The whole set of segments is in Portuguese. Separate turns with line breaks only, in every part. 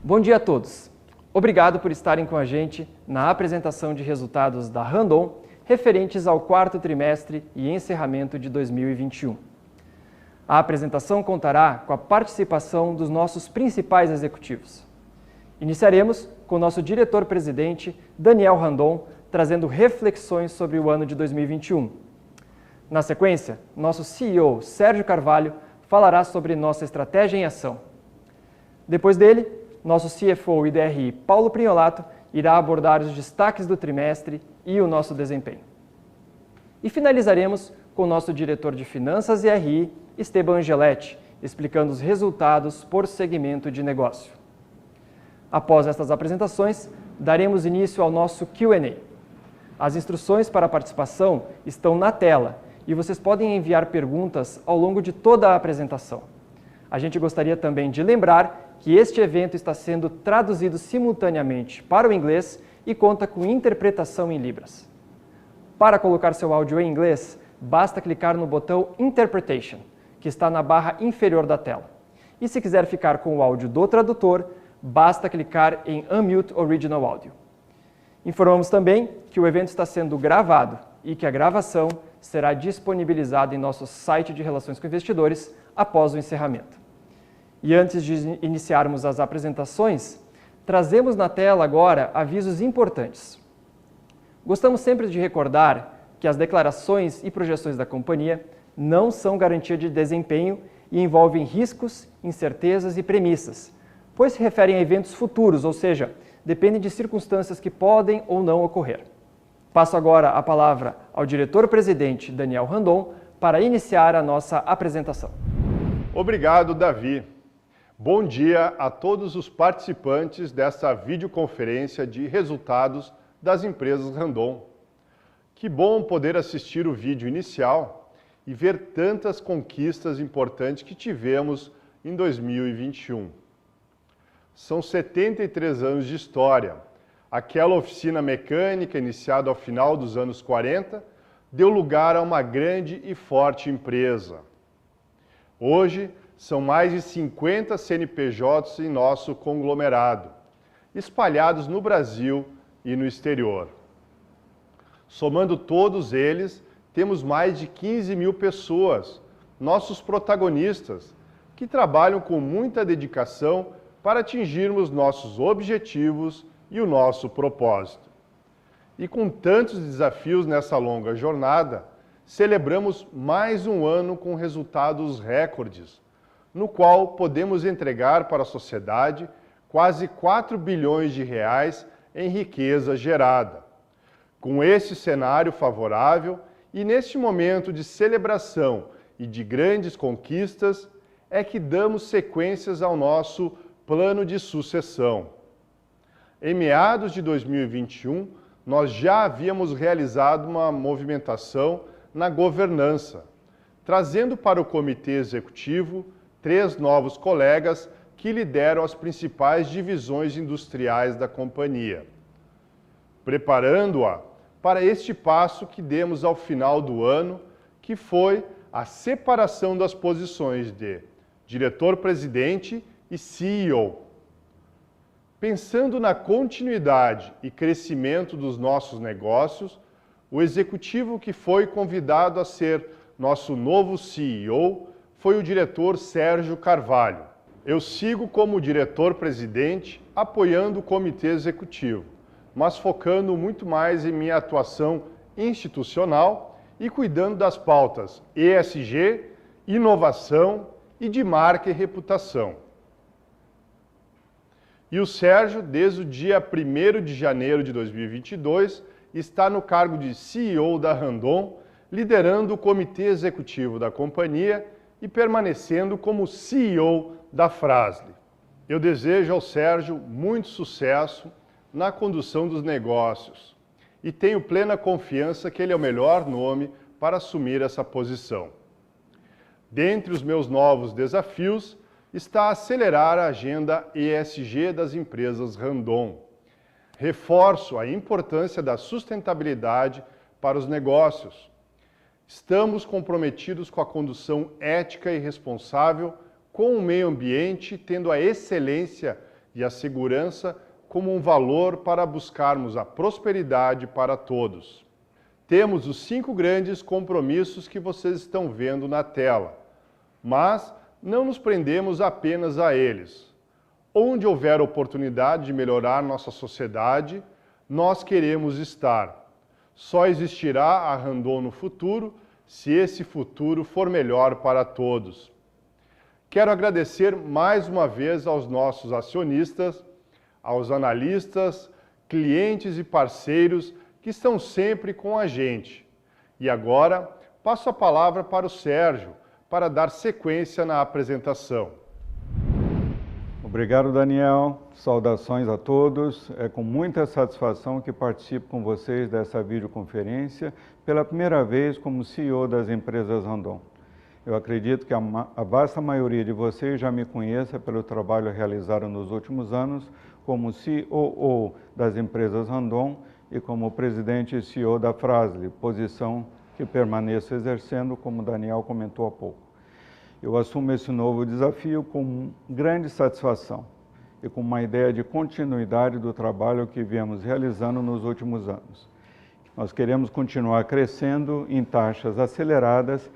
Bom dia a todos. Obrigado por estarem com a gente na apresentação de resultados da Randon referentes ao quarto trimestre e encerramento de 2021. A apresentação contará com a participação dos nossos principais executivos. Iniciaremos com o nosso diretor-presidente, Daniel Randon, trazendo reflexões sobre o ano de 2021. Na sequência, nosso CEO, Sérgio Carvalho, falará sobre nossa estratégia em ação. Depois dele, nosso CFO e DRI, Paulo Prignolato, irá abordar os destaques do trimestre e o nosso desempenho. E finalizaremos com o nosso diretor de Finanças e RI, Esteban Angeletti, explicando os resultados por segmento de negócio. Após estas apresentações, daremos início ao nosso Q&A. As instruções para a participação estão na tela e vocês podem enviar perguntas ao longo de toda a apresentação. A gente gostaria também de lembrar que este evento está sendo traduzido simultaneamente para o inglês e conta com interpretação em Libras. Para colocar seu áudio em inglês, basta clicar no botão Interpretation, que está na barra inferior da tela. E se quiser ficar com o áudio do tradutor, basta clicar em Unmute Original Audio. Informamos também que o evento está sendo gravado e que a gravação será disponibilizada em nosso site de Relações com Investidores após o encerramento. E antes de iniciarmos as apresentações, trazemos na tela agora avisos importantes. Gostamos sempre de recordar que as declarações e projeções da companhia não são garantia de desempenho e envolvem riscos, incertezas e premissas, pois se referem a eventos futuros, ou seja, dependem de circunstâncias que podem ou não ocorrer. Passo agora a palavra ao diretor-presidente Daniel Randon para iniciar a nossa apresentação.
Obrigado, Davi. Bom dia a todos os participantes dessa videoconferência de resultados das empresas Randon. Que bom poder assistir o vídeo inicial e ver tantas conquistas importantes que tivemos em 2021. São 73 anos de história. Aquela oficina mecânica, iniciada ao final dos anos 40, deu lugar a uma grande e forte empresa. Hoje, são mais de 50 CNPJs em nosso conglomerado, espalhados no Brasil e no exterior. Somando todos eles, temos mais de 15 mil pessoas, nossos protagonistas, que trabalham com muita dedicação para atingirmos nossos objetivos e o nosso propósito. E com tantos desafios nessa longa jornada, celebramos mais um ano com resultados recordes, no qual podemos entregar para a sociedade quase 4 bilhões de reais em riqueza gerada. Com esse cenário favorável e neste momento de celebração e de grandes conquistas, é que damos sequências ao nosso plano de sucessão. Em meados de 2021, nós já havíamos realizado uma movimentação na governança, trazendo para o comitê executivo 3 novos colegas que lideram as principais divisões industriais da companhia, preparando-a para este passo que demos ao final do ano, que foi a separação das posições de diretor-presidente e CEO. Pensando na continuidade e crescimento dos nossos negócios, o executivo que foi convidado a ser nosso novo CEO foi o diretor Sérgio Carvalho. Eu sigo como diretor-presidente apoiando o comitê executivo, mas focando muito mais em minha atuação institucional e cuidando das pautas ESG, inovação e de marca e reputação. E o Sérgio, desde o dia 1º de janeiro de 2022, está no cargo de CEO da Randon, liderando o comitê executivo da companhia e permanecendo como CEO da Fras-le. Eu desejo ao Sérgio muito sucesso na condução dos negócios e tenho plena confiança que ele é o melhor nome para assumir essa posição. Dentre os meus novos desafios, está acelerar a agenda ESG das empresas Randon. Reforço a importância da sustentabilidade para os negócios. Estamos comprometidos com a condução ética e responsável com o meio ambiente, tendo a excelência e a segurança como um valor para buscarmos a prosperidade para todos. Temos os 5 grandes compromissos que vocês estão vendo na tela, mas não nos prendemos apenas a eles. Onde houver oportunidade de melhorar nossa sociedade, nós queremos estar. Só existirá a Randon no futuro se esse futuro for melhor para todos. Quero agradecer mais uma vez aos nossos acionistas, aos analistas, clientes e parceiros que estão sempre com a gente. E agora, passo a palavra para o Sérgio, para dar sequência na apresentação.
Obrigado, Daniel. Saudações a todos. É com muita satisfação que participo com vocês dessa videoconferência pela primeira vez como CEO das empresas Randon. Eu acredito que a vasta maioria de vocês já me conheça pelo trabalho realizado nos últimos anos como COO das empresas Randon e como presidente e CEO da Fras-le, posição que permaneço exercendo, como o Daniel comentou há pouco. Eu assumo esse novo desafio com grande satisfação e com uma ideia de continuidade do trabalho que viemos realizando nos últimos anos. Nós queremos continuar crescendo em taxas aceleradas,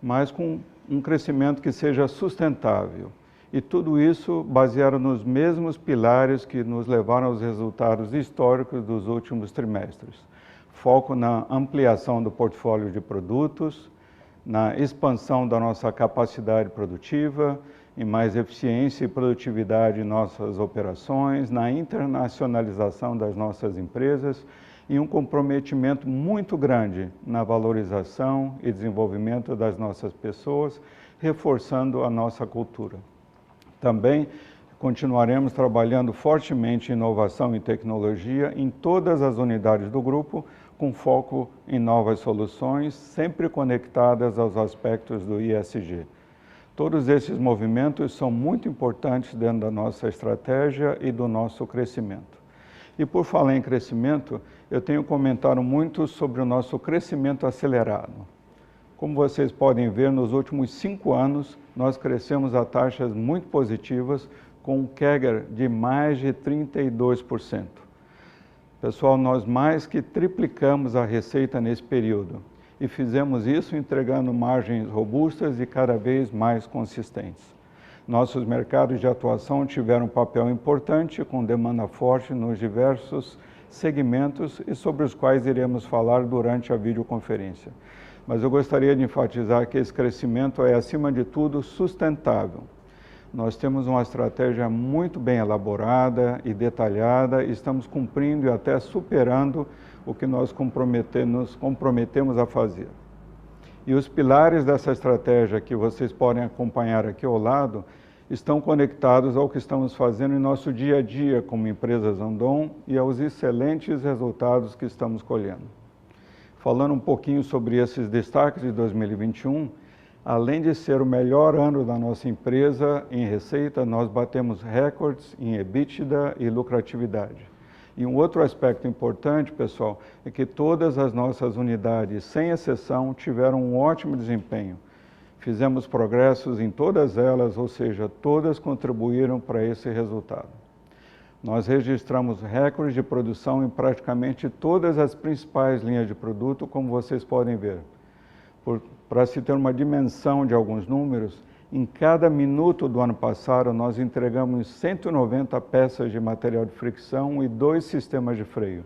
mas com um crescimento que seja sustentável. E tudo isso baseado nos mesmos pilares que nos levaram aos resultados históricos dos últimos trimestres. Foco na ampliação do portfólio de produtos, na expansão da nossa capacidade produtiva, em mais eficiência e produtividade em nossas operações, na internacionalização das nossas empresas e um comprometimento muito grande na valorização e desenvolvimento das nossas pessoas, reforçando a nossa cultura. Também continuaremos trabalhando fortemente em inovação e tecnologia em todas as unidades do grupo, com foco em novas soluções, sempre conectadas aos aspectos do ESG. Todos esses movimentos são muito importantes dentro da nossa estratégia e do nosso crescimento. E por falar em crescimento, eu tenho comentado muito sobre o nosso crescimento acelerado. Como vocês podem ver, nos últimos 5 anos, nós crescemos a taxas muito positivas, com um CAGR de mais de 32%. Pessoal, nós mais que triplicamos a receita nesse período e fizemos isso entregando margens robustas e cada vez mais consistentes. Nossos mercados de atuação tiveram um papel importante, com demanda forte nos diversos segmentos e sobre os quais iremos falar durante a videoconferência. Mas eu gostaria de enfatizar que esse crescimento é, acima de tudo, sustentável. Nós temos uma estratégia muito bem elaborada e detalhada e estamos cumprindo e até superando o que nós nos comprometemos a fazer. E os pilares dessa estratégia que vocês podem acompanhar aqui ao lado estão conectados ao que estamos fazendo em nosso dia a dia como empresas Randon e aos excelentes resultados que estamos colhendo. Falando um pouquinho sobre esses destaques de 2021, além de ser o melhor ano da nossa empresa em receita, nós batemos recordes em EBITDA e lucratividade. E um outro aspecto importante, pessoal, é que todas as nossas unidades, sem exceção, tiveram um ótimo desempenho. Fizemos progressos em todas elas, ou seja, todas contribuíram para esse resultado. Nós registramos recordes de produção em praticamente todas as principais linhas de produto, como vocês podem ver. Para se ter uma dimensão de alguns números, em cada minuto do ano passado, nós entregamos 190 peças de material de fricção e 2 sistemas de freio.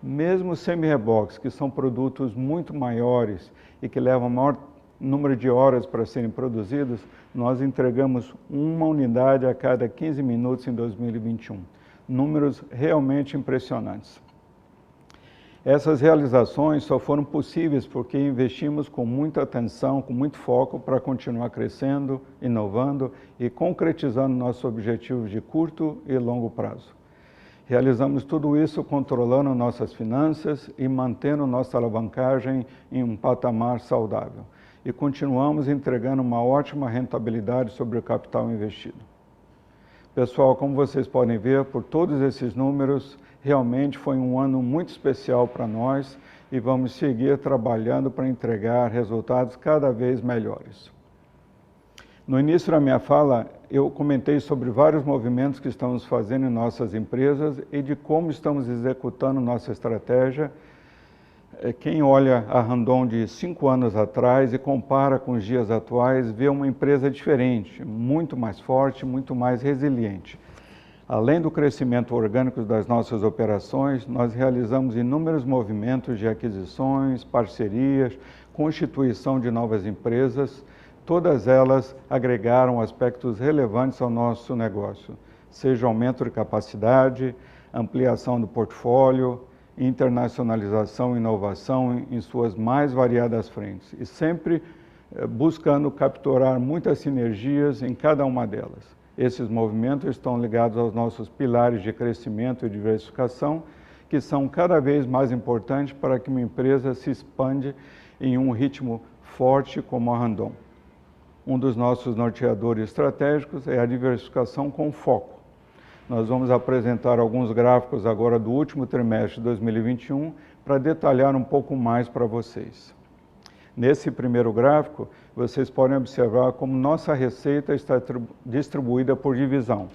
Mesmo semi-reboques, que são produtos muito maiores e que levam maior número de horas para serem produzidos, nós entregamos uma unidade a cada 15 minutos em 2021. Números realmente impressionantes. Essas realizações só foram possíveis porque investimos com muita atenção, com muito foco para continuar crescendo, inovando e concretizando nossos objetivos de curto e longo prazo. Realizamos tudo isso controlando nossas finanças e mantendo nossa alavancagem em um patamar saudável. E continuamos entregando uma ótima rentabilidade sobre o capital investido. Pessoal, como vocês podem ver, por todos esses números, realmente foi um ano muito especial para nós e vamos seguir trabalhando para entregar resultados cada vez melhores. No início da minha fala, eu comentei sobre vários movimentos que estamos fazendo em nossas empresas e de como estamos executando nossa estratégia. Quem olha a Randon de 5 anos atrás e compara com os dias atuais, vê uma empresa diferente, muito mais forte, muito mais resiliente. Além do crescimento orgânico das nossas operações, nós realizamos inúmeros movimentos de aquisições, parcerias, constituição de novas empresas. Todas elas agregaram aspectos relevantes ao nosso negócio, seja aumento de capacidade, ampliação do portfólio, internacionalização e inovação em suas mais variadas frentes, e sempre buscando capturar muitas sinergias em cada uma delas. Esses movimentos estão ligados aos nossos pilares de crescimento e diversificação, que são cada vez mais importantes para que uma empresa se expande em um ritmo forte como a Randon. Um dos nossos norteadores estratégicos é a diversificação com foco. Nós vamos apresentar alguns gráficos agora do último trimestre de 2021 para detalhar um pouco mais para vocês. Nesse primeiro gráfico, vocês podem observar como nossa receita está distribuída por divisão.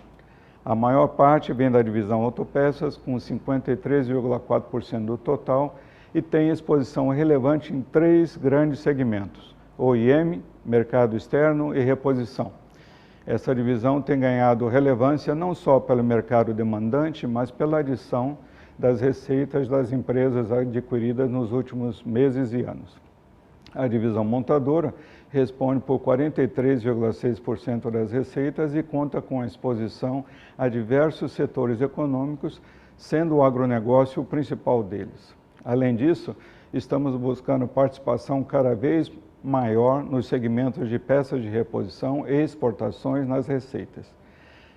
A maior parte vem da divisão autopeças, com 53,4% do total, e tem exposição relevante em 3 grandes segmentos: OEM, mercado externo e reposição. Essa divisão tem ganhado relevância não só pelo mercado demandante, mas pela adição das receitas das empresas adquiridas nos últimos meses e anos. A divisão montadora responde por 43,6% das receitas e conta com a exposição a diversos setores econômicos, sendo o agronegócio o principal deles. Além disso, estamos buscando participação cada vez maior nos segmentos de peças de reposição e exportações nas receitas.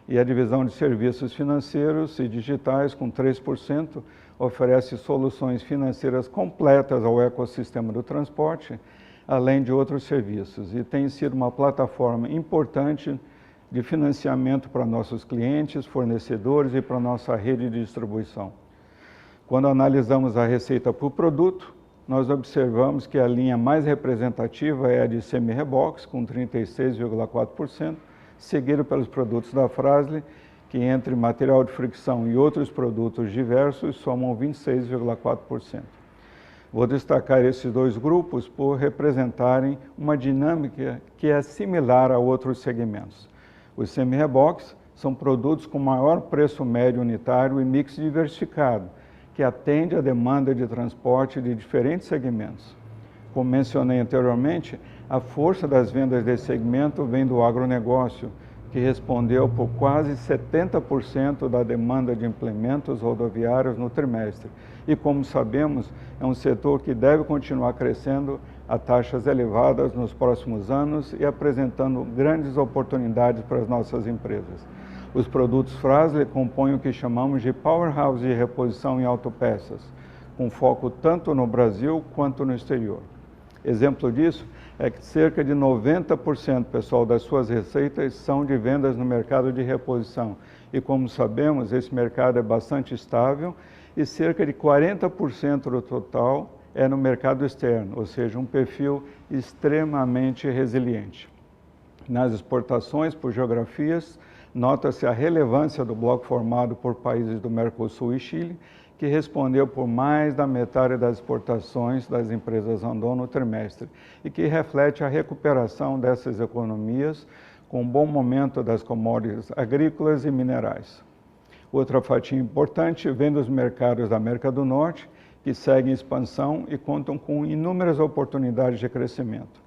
E a divisão de serviços financeiros e digitais, com 3%, oferece soluções financeiras completas ao ecossistema do transporte, além de outros serviços, e tem sido uma plataforma importante de financiamento para nossos clientes, fornecedores e para nossa rede de distribuição. Quando analisamos a receita por produto, nós observamos que a linha mais representativa é a de semi-rebox, com 36,4%, seguido pelos produtos da Fras-le, que entre material de fricção e outros produtos diversos somam 26,4%. Vou destacar esses 2 grupos por representarem uma dinâmica que é similar a outros segmentos. Os semi-rebox são produtos com maior preço médio unitário e mix diversificado, que atende à demanda de transporte de diferentes segmentos. Como mencionei anteriormente, a força das vendas desse segmento vem do agronegócio, que respondeu por quase 70% da demanda de implementos rodoviários no trimestre. E, como sabemos, é um setor que deve continuar crescendo a taxas elevadas nos próximos anos e apresentando grandes oportunidades para as nossas empresas. Os produtos Fras-le compõem o que chamamos de powerhouse de reposição em autopeças, com foco tanto no Brasil quanto no exterior. Exemplo disso é que cerca de 90%, pessoal, das suas receitas são de vendas no mercado de reposição. E como sabemos, esse mercado é bastante estável e cerca de 40% do total é no mercado externo, ou seja, um perfil extremamente resiliente. Nas exportações por geografias, nota-se a relevância do bloco formado por países do Mercosul e Chile, que respondeu por mais da metade das exportações das empresas Randon no trimestre e que reflete a recuperação dessas economias com um bom momento das commodities agrícolas e minerais. Outra fatia importante vem dos mercados da América do Norte, que seguem expansão e contam com inúmeras oportunidades de crescimento.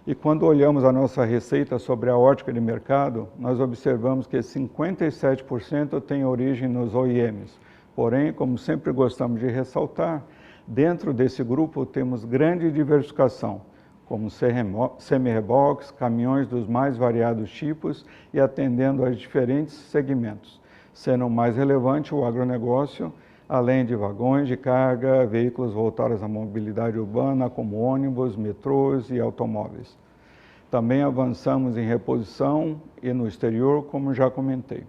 E quando olhamos a nossa receita sobre a ótica de mercado, nós observamos que 57% tem origem nos OEMs. Porém, como sempre gostamos de ressaltar, dentro desse grupo temos grande diversificação, como semi-rebox, caminhões dos mais variados tipos e atendendo a diferentes segmentos, sendo o mais relevante o agronegócio, além de vagões de carga, veículos voltados à mobilidade urbana, como ônibus, metrôs e automóveis. Também avançamos em reposição e no exterior, como já comentei.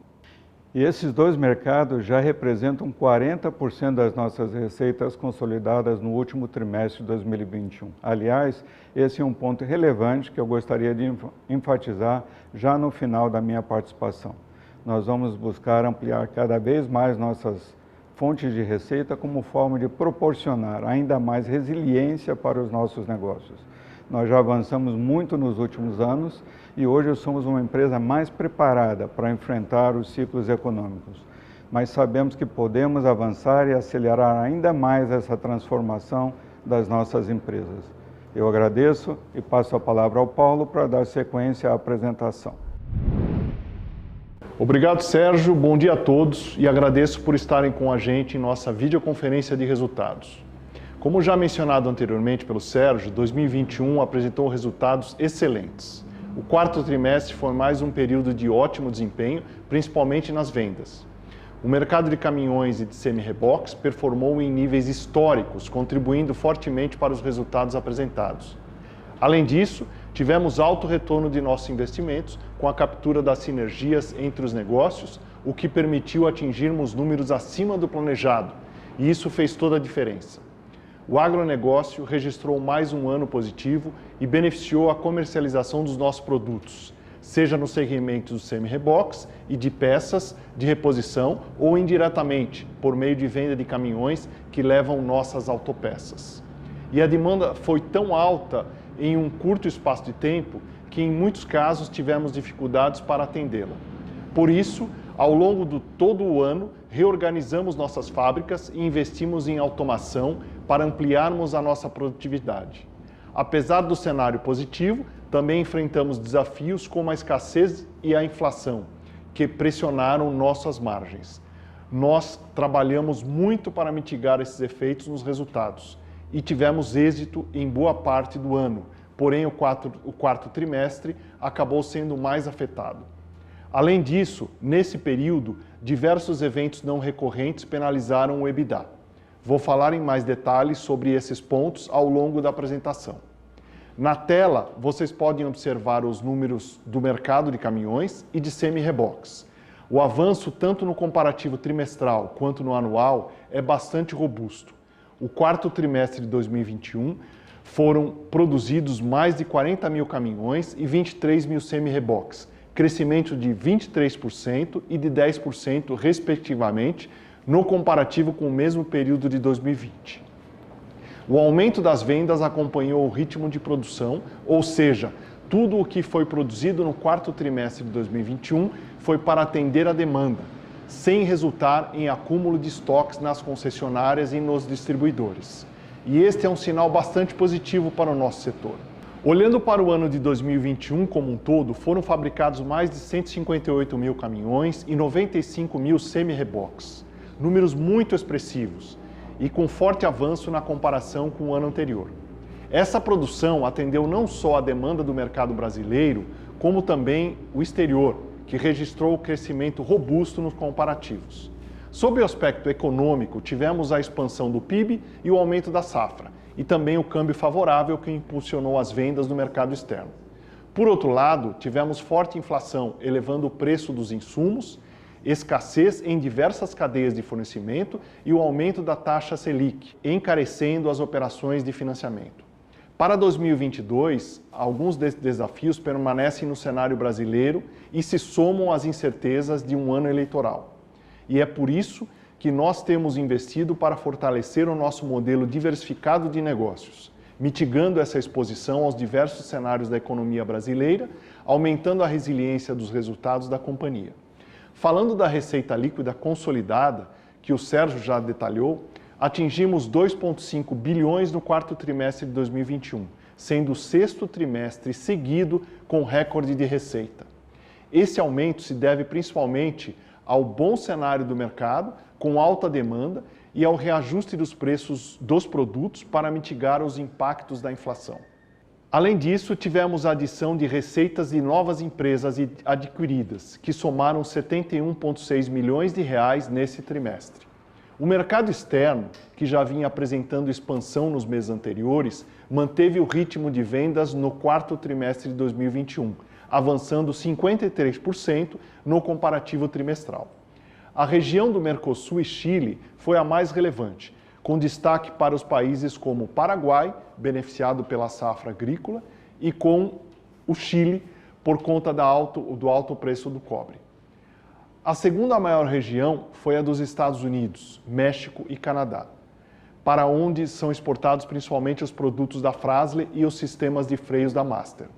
E esses dois mercados já representam 40% das nossas receitas consolidadas no último trimestre de 2021. Aliás, esse é um ponto relevante que eu gostaria de enfatizar já no final da minha participação. Nós vamos buscar ampliar cada vez mais nossas fontes de receita como forma de proporcionar ainda mais resiliência para os nossos negócios. Nós já avançamos muito nos últimos anos e hoje somos uma empresa mais preparada para enfrentar os ciclos econômicos. Mas sabemos que podemos avançar e acelerar ainda mais essa transformação das nossas empresas. Eu agradeço e passo a palavra ao Paulo para dar sequência à apresentação.
Obrigado, Sérgio. Bom dia a todos e agradeço por estarem com a gente em nossa videoconferência de resultados. Como já mencionado anteriormente pelo Sérgio, 2021 apresentou resultados excelentes. O quarto trimestre foi mais um período de ótimo desempenho, principalmente nas vendas. O mercado de caminhões e de semi-reboques performou em níveis históricos, contribuindo fortemente para os resultados apresentados. Além disso, tivemos alto retorno de nossos investimentos com a captura das sinergias entre os negócios, o que permitiu atingirmos números acima do planejado, e isso fez toda a diferença. O agronegócio registrou mais um ano positivo e beneficiou a comercialização dos nossos produtos, seja no segmento dos semi-reboques e de peças de reposição ou indiretamente, por meio de venda de caminhões que levam nossas autopeças. E a demanda foi tão alta em um curto espaço de tempo que em muitos casos tivemos dificuldades para atendê-la. Por isso, ao longo de todo o ano, reorganizamos nossas fábricas e investimos em automação para ampliarmos a nossa produtividade. Apesar do cenário positivo, também enfrentamos desafios como a escassez e a inflação, que pressionaram nossas margens. Nós trabalhamos muito para mitigar esses efeitos nos resultados e tivemos êxito em boa parte do ano, porém o quarto trimestre acabou sendo mais afetado. Além disso, nesse período, diversos eventos não recorrentes penalizaram o EBITDA. Vou falar em mais detalhes sobre esses pontos ao longo da apresentação. Na tela, vocês podem observar os números do mercado de caminhões e de semi-reboques. O avanço, tanto no comparativo trimestral quanto no anual, é bastante robusto. O quarto trimestre de 2021 foram produzidos mais de 40 mil caminhões e 23 mil semi-reboques, crescimento de 23% e de 10%, respectivamente, no comparativo com o mesmo período de 2020. O aumento das vendas acompanhou o ritmo de produção, ou seja, tudo o que foi produzido no quarto trimestre de 2021 foi para atender a demanda, sem resultar em acúmulo de estoques nas concessionárias e nos distribuidores. E este é um sinal bastante positivo para o nosso setor. Olhando para o ano de 2021 como um todo, foram fabricados mais de 158 mil caminhões e 95 mil semi-reboques, números muito expressivos e com forte avanço na comparação com o ano anterior. Essa produção atendeu não só a demanda do mercado brasileiro, como também o exterior, que registrou crescimento robusto nos comparativos. Sob o aspecto econômico, tivemos a expansão do PIB e o aumento da safra, e também o câmbio favorável que impulsionou as vendas no mercado externo. Por outro lado, tivemos forte inflação, elevando o preço dos insumos, escassez em diversas cadeias de fornecimento e o aumento da taxa Selic, encarecendo as operações de financiamento. Para 2022, alguns desses desafios permanecem no cenário brasileiro e se somam às incertezas de um ano eleitoral. E é por isso que nós temos investido para fortalecer o nosso modelo diversificado de negócios, mitigando essa exposição aos diversos cenários da economia brasileira, aumentando a resiliência dos resultados da companhia. Falando da receita líquida consolidada, que o Sérgio já detalhou, atingimos 2,5 bilhões no quarto trimestre de 2021, sendo o sexto trimestre seguido com recorde de receita. Esse aumento se deve principalmente ao bom cenário do mercado, com alta demanda, e ao reajuste dos preços dos produtos para mitigar os impactos da inflação. Além disso, tivemos a adição de receitas de novas empresas adquiridas, que somaram 71,6 milhões de reais nesse trimestre. O mercado externo, que já vinha apresentando expansão nos meses anteriores, manteve o ritmo de vendas no quarto trimestre de 2021, avançando 53% no comparativo trimestral. A região do Mercosul e Chile foi a mais relevante, com destaque para os países como o Paraguai, beneficiado pela safra agrícola, e com o Chile, por conta do alto preço do cobre. A segunda maior região foi a dos Estados Unidos, México e Canadá, para onde são exportados principalmente os produtos da Fras-le e os sistemas de freios da Master.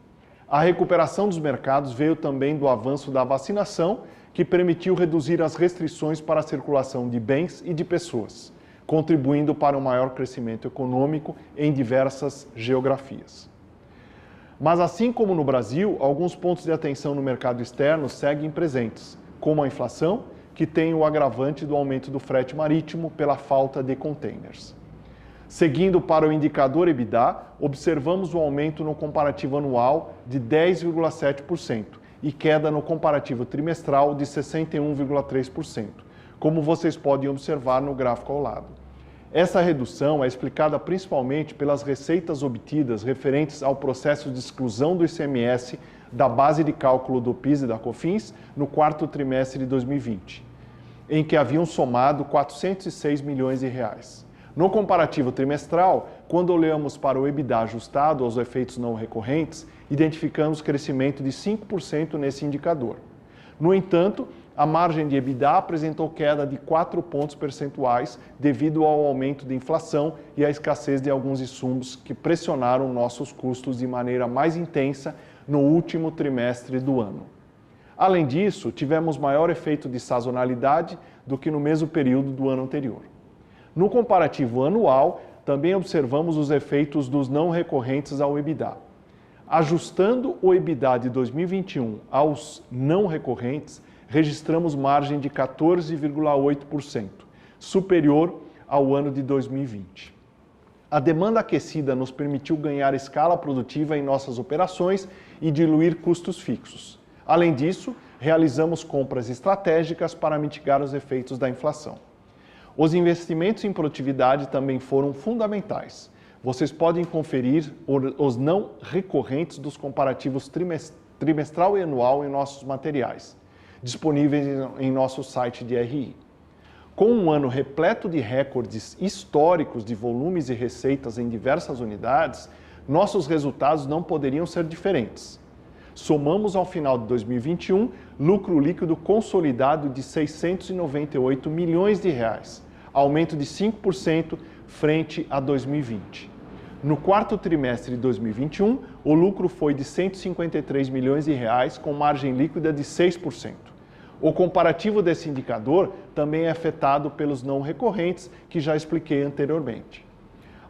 A recuperação dos mercados veio também do avanço da vacinação, que permitiu reduzir as restrições para a circulação de bens e de pessoas, contribuindo para um maior crescimento econômico em diversas geografias. Mas assim como no Brasil, alguns pontos de atenção no mercado externo seguem presentes, como a inflação, que tem o agravante do aumento do frete marítimo pela falta de containers. Seguindo para o indicador EBITDA, observamos o aumento no comparativo anual de 10,7% e queda no comparativo trimestral de 61,3%, como vocês podem observar no gráfico ao lado. Essa redução é explicada principalmente pelas receitas obtidas referentes ao processo de exclusão do ICMS da base de cálculo do PIS e da COFINS no quarto trimestre de 2020, em que haviam somado 406 milhões de reais. No comparativo trimestral, quando olhamos para o EBITDA ajustado aos efeitos não recorrentes, identificamos crescimento de 5% nesse indicador. No entanto, a margem de EBITDA apresentou queda de 4 pontos percentuais devido ao aumento de inflação e à escassez de alguns insumos que pressionaram nossos custos de maneira mais intensa no último trimestre do ano. Além disso, tivemos maior efeito de sazonalidade do que no mesmo período do ano anterior. No comparativo anual, também observamos os efeitos dos não recorrentes ao EBITDA. Ajustando o EBITDA de 2021 aos não recorrentes, registramos margem de 14,8%, superior ao ano de 2020. A demanda aquecida nos permitiu ganhar escala produtiva em nossas operações e diluir custos fixos. Além disso, realizamos compras estratégicas para mitigar os efeitos da inflação. Os investimentos em produtividade também foram fundamentais. Vocês podem conferir os não recorrentes dos comparativos trimestral e anual em nossos materiais, disponíveis em nosso site de RI. Com um ano repleto de recordes históricos de volumes e receitas em diversas unidades, nossos resultados não poderiam ser diferentes. Somamos ao final de 2021 lucro líquido consolidado de 698 milhões de reais, aumento de 5% frente a 2020. No quarto trimestre de 2021, o lucro foi de 153 milhões de reais com margem líquida de 6%. O comparativo desse indicador também é afetado pelos não recorrentes, que já expliquei anteriormente.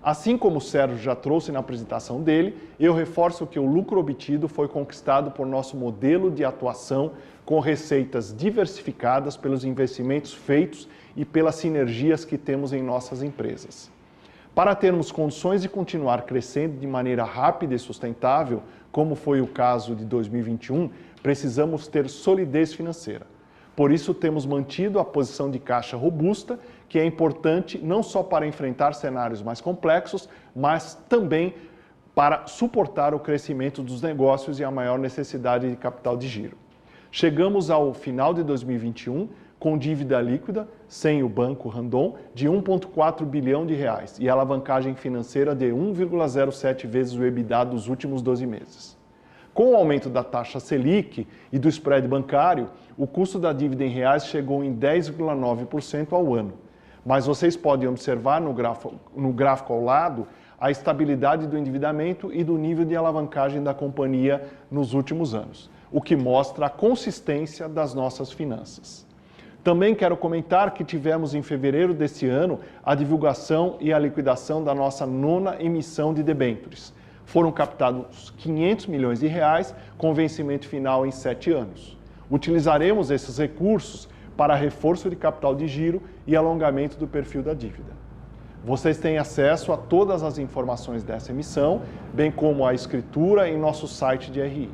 Assim como o Sérgio já trouxe na apresentação dele, eu reforço que o lucro obtido foi conquistado por nosso modelo de atuação com receitas diversificadas pelos investimentos feitos e pelas sinergias que temos em nossas empresas. Para termos condições de continuar crescendo de maneira rápida e sustentável, como foi o caso de 2021, precisamos ter solidez financeira. Por isso, temos mantido a posição de caixa robusta, que é importante não só para enfrentar cenários mais complexos, mas também para suportar o crescimento dos negócios e a maior necessidade de capital de giro. Chegamos ao final de 2021 com dívida líquida, sem o Banco Randon, de 1,4 bilhão de reais e alavancagem financeira de 1,07 vezes o EBITDA dos últimos 12 meses. Com o aumento da taxa Selic e do spread bancário, o custo da dívida em reais chegou em 10,9% ao ano. Mas vocês podem observar no gráfico ao lado a estabilidade do endividamento e do nível de alavancagem da companhia nos últimos anos, o que mostra a consistência das nossas finanças. Também quero comentar que tivemos em fevereiro deste ano a divulgação e a liquidação da nossa 9ª emissão de debêntures. Foram captados 500 milhões de reais com vencimento final em 7 anos. Utilizaremos esses recursos para reforço de capital de giro e alongamento do perfil da dívida. Vocês têm acesso a todas as informações dessa emissão, bem como a escritura em nosso site de RI.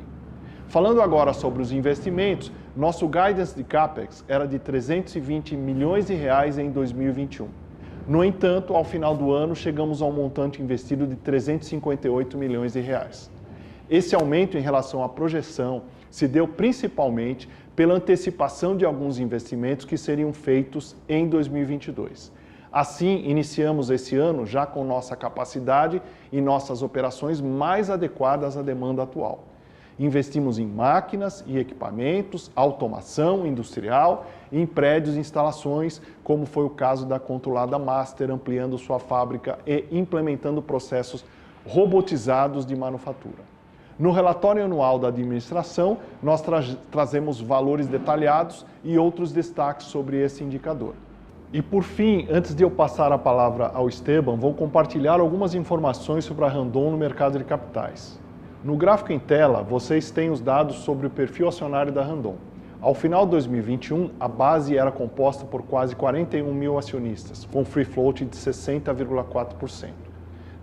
Falando agora sobre os investimentos, nosso guidance de CAPEX era de 320 milhões de reais em 2021. No entanto, ao final do ano, chegamos ao montante investido de 358 milhões de reais. Esse aumento em relação à projeção se deu principalmente pela antecipação de alguns investimentos que seriam feitos em 2022. Assim, iniciamos esse ano já com nossa capacidade e nossas operações mais adequadas à demanda atual. Investimos em máquinas e equipamentos, automação industrial e em prédios e instalações, como foi o caso da controlada Master, ampliando sua fábrica e implementando processos robotizados de manufatura. No relatório anual da administração, nós trazemos valores detalhados e outros destaques sobre esse indicador. E por fim, antes de eu passar a palavra ao Esteban, vou compartilhar algumas informações sobre a Randon no mercado de capitais. No gráfico em tela, vocês têm os dados sobre o perfil acionário da Randon. Ao final de 2021, a base era composta por quase 41 mil acionistas, com free float de 60,4%.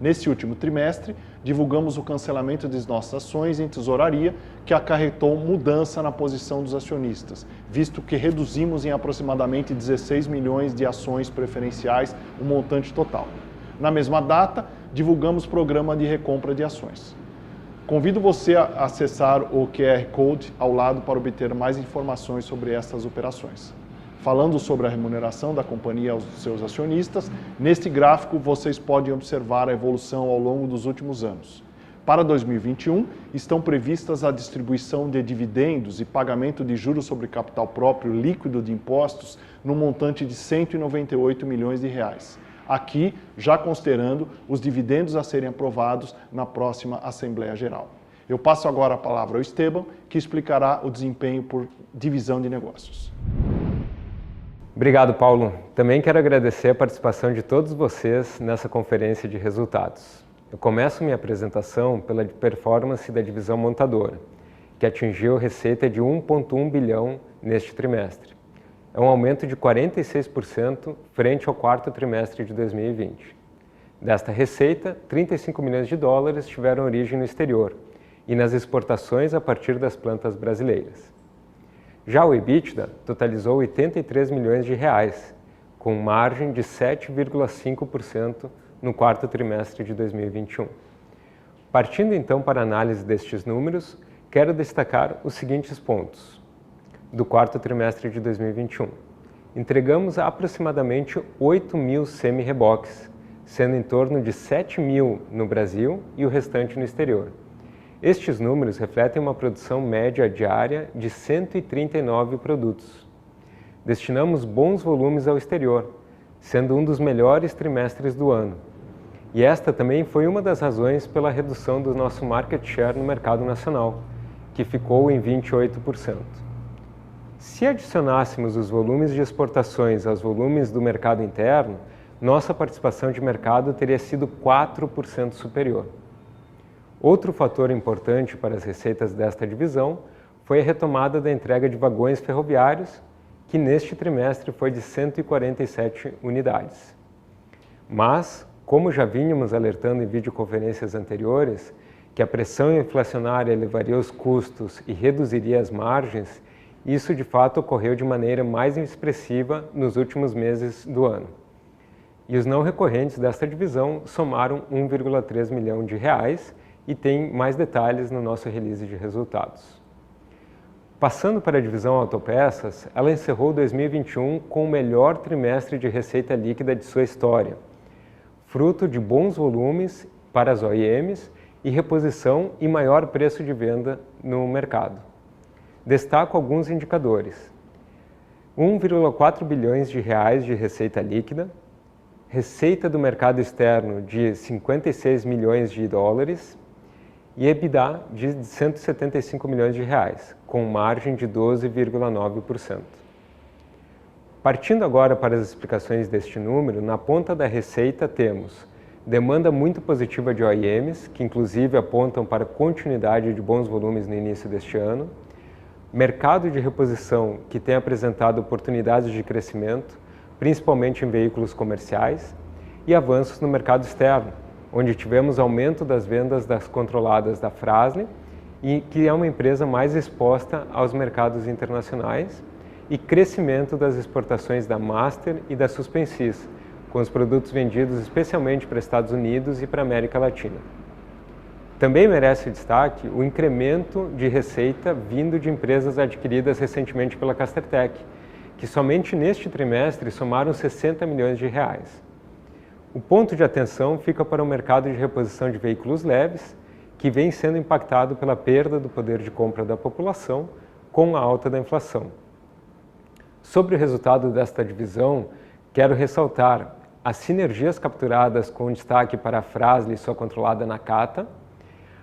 Nesse último trimestre, divulgamos o cancelamento de nossas ações em tesouraria, que acarretou mudança na posição dos acionistas, visto que reduzimos em aproximadamente 16 milhões de ações preferenciais o montante total. Na mesma data, divulgamos o programa de recompra de ações. Convido você a acessar o QR Code ao lado para obter mais informações sobre estas operações. Falando sobre a remuneração da companhia aos seus acionistas, neste gráfico vocês podem observar a evolução ao longo dos últimos anos. Para 2021, estão previstas a distribuição de dividendos e pagamento de juros sobre capital próprio líquido de impostos no montante de 198 milhões de reais. Aqui, já considerando os dividendos a serem aprovados na próxima Assembleia Geral. Eu passo agora a palavra ao Esteban, que explicará o desempenho por divisão de negócios.
Obrigado, Paulo. Também quero agradecer a participação de todos vocês nessa conferência de resultados. Eu começo minha apresentação pela performance da divisão montadora, que atingiu receita de 1,1 bilhão neste trimestre. É um aumento de 46% frente ao quarto trimestre de 2020. Desta receita, 35 milhões de dólares tiveram origem no exterior e nas exportações a partir das plantas brasileiras. Já o EBITDA totalizou 83 milhões de reais, com margem de 7,5% no quarto trimestre de 2021. Partindo então para a análise destes números, quero destacar os seguintes pontos. Do quarto trimestre de 2021. Entregamos aproximadamente 8 mil semi-reboques, sendo em torno de 7 mil no Brasil e o restante no exterior. Estes números refletem uma produção média diária de 139 produtos. Destinamos bons volumes ao exterior, sendo um dos melhores trimestres do ano. E esta também foi uma das razões pela redução do nosso market share no mercado nacional, que ficou em 28%. Se adicionássemos os volumes de exportações aos volumes do mercado interno, nossa participação de mercado teria sido 4% superior. Outro fator importante para as receitas desta divisão foi a retomada da entrega de vagões ferroviários, que neste trimestre foi de 147 unidades. Mas, como já vínhamos alertando em videoconferências anteriores, que a pressão inflacionária elevaria os custos e reduziria as margens, isso de fato ocorreu de maneira mais expressiva nos últimos meses do ano. E os não recorrentes desta divisão somaram 1,3 milhão de reais e tem mais detalhes no nosso release de resultados. Passando para a divisão autopeças, ela encerrou 2021 com o melhor trimestre de receita líquida de sua história, fruto de bons volumes para as OEMs e reposição e maior preço de venda no mercado. Destaco alguns indicadores. 1,4 bilhões de reais de receita líquida, receita do mercado externo de 56 milhões de dólares e EBITDA de 175 milhões de reais, com margem de 12,9%. Partindo agora para as explicações deste número, na ponta da receita temos demanda muito positiva de OEMs, que inclusive apontam para continuidade de bons volumes no início deste ano, mercado de reposição que tem apresentado oportunidades de crescimento, principalmente em veículos comerciais, e avanços no mercado externo, onde tivemos aumento das vendas das controladas da Fras-le, e que é uma empresa mais exposta aos mercados internacionais, e crescimento das exportações da Master e da Suspensys, com os produtos vendidos especialmente para Estados Unidos e para a América Latina. Também merece destaque o incremento de receita vindo de empresas adquiridas recentemente pela Castertech, que somente neste trimestre somaram 60 milhões de reais. O ponto de atenção fica para o mercado de reposição de veículos leves, que vem sendo impactado pela perda do poder de compra da população com a alta da inflação. Sobre o resultado desta divisão, quero ressaltar as sinergias capturadas com destaque para a Fras-le e sua controlada Nakata,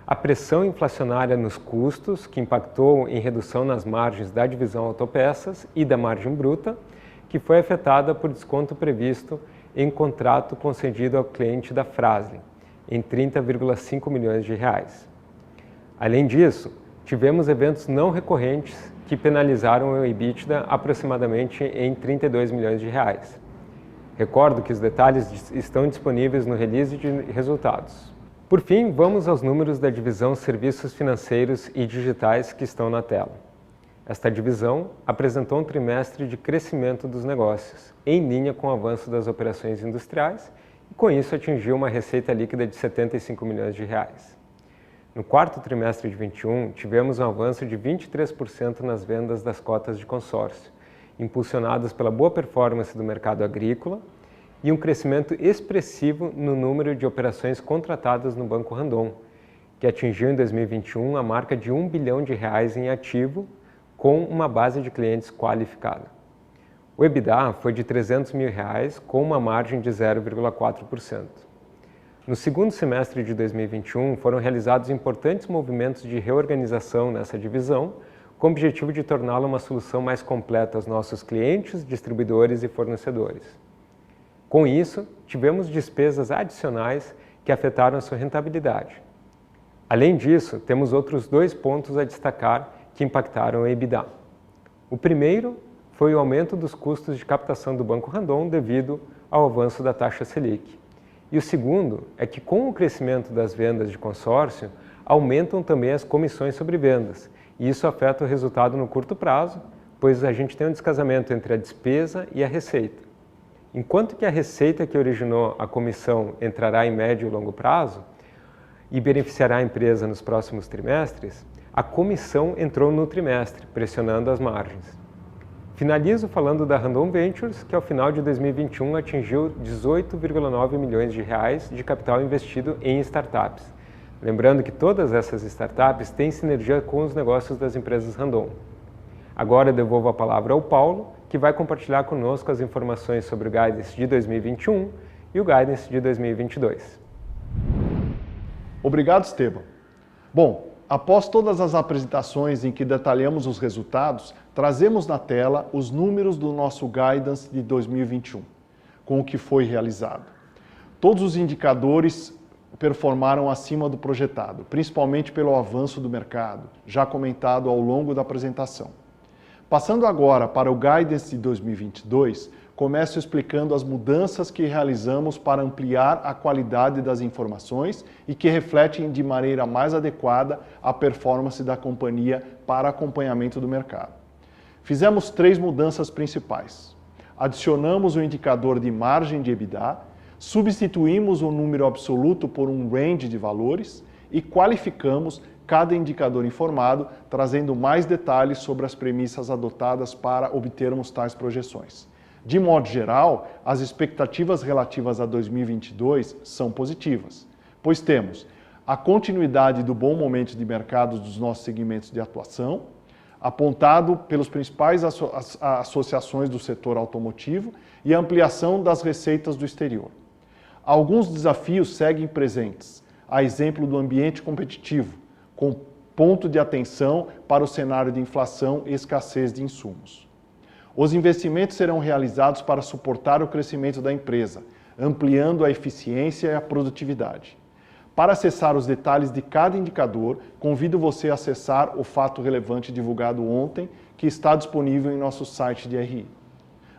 a pressão inflacionária nos custos, que impactou em redução nas margens da divisão autopeças e da margem bruta, que foi afetada por desconto previsto em contrato concedido ao cliente da Fras-le, em 30,5 milhões de reais. Além disso, tivemos eventos não recorrentes que penalizaram o EBITDA aproximadamente em 32 milhões de reais. Recordo que os detalhes estão disponíveis no release de resultados. Por fim, vamos aos números da divisão Serviços Financeiros e Digitais que estão na tela. Esta divisão apresentou um trimestre de crescimento dos negócios, em linha com o avanço das operações industriais, e com isso atingiu uma receita líquida de 75 milhões de reais. No quarto trimestre de 2021, tivemos um avanço de 23% nas vendas das cotas de consórcio, impulsionadas pela boa performance do mercado agrícola, e um crescimento expressivo no número de operações contratadas no Banco Randon, que atingiu em 2021 a marca de 1 bilhão de reais em ativo, com uma base de clientes qualificada. O EBITDA foi de 300 mil reais, com uma margem de 0,4%. No segundo semestre de 2021, foram realizados importantes movimentos de reorganização nessa divisão, com o objetivo de torná-la uma solução mais completa aos nossos clientes, distribuidores e fornecedores. Com isso, tivemos despesas adicionais que afetaram a sua rentabilidade. Além disso, temos outros 2 pontos a destacar que impactaram o EBITDA. O primeiro foi o aumento dos custos de captação do Banco Randon devido ao avanço da taxa Selic. E o segundo é que, com o crescimento das vendas de consórcio, aumentam também as comissões sobre vendas, e isso afeta o resultado no curto prazo, pois a gente tem um descasamento entre a despesa e a receita. Enquanto que a receita que originou a comissão entrará em médio e longo prazo e beneficiará a empresa nos próximos trimestres, a comissão entrou no trimestre, pressionando as margens. Finalizo falando da Randon Ventures, que ao final de 2021 atingiu 18,9 milhões de reais de capital investido em startups. Lembrando que todas essas startups têm sinergia com os negócios das empresas Randon. Agora eu devolvo a palavra ao Paulo, que vai compartilhar conosco as informações sobre o Guidance de 2021 e o Guidance de 2022.
Obrigado, Esteban. Bom, após todas as apresentações em que detalhamos os resultados, trazemos na tela os números do nosso Guidance de 2021, com o que foi realizado. Todos os indicadores performaram acima do projetado, principalmente pelo avanço do mercado, já comentado ao longo da apresentação. Passando agora para o Guidance de 2022, começo explicando as mudanças que realizamos para ampliar a qualidade das informações e que refletem de maneira mais adequada a performance da companhia para acompanhamento do mercado. Fizemos 3 mudanças principais. Adicionamos o indicador de margem de EBITDA, substituímos o número absoluto por um range de valores e qualificamos cada indicador informado, trazendo mais detalhes sobre as premissas adotadas para obtermos tais projeções. De modo geral, as expectativas relativas a 2022 são positivas, pois temos a continuidade do bom momento de mercado dos nossos segmentos de atuação, apontado pelas principais associações do setor automotivo e a ampliação das receitas do exterior. Alguns desafios seguem presentes, a exemplo do ambiente competitivo, com ponto de atenção para o cenário de inflação e escassez de insumos. Os investimentos serão realizados para suportar o crescimento da empresa, ampliando a eficiência e a produtividade. Para acessar os detalhes de cada indicador, convido você a acessar o fato relevante divulgado ontem, que está disponível em nosso site de RI.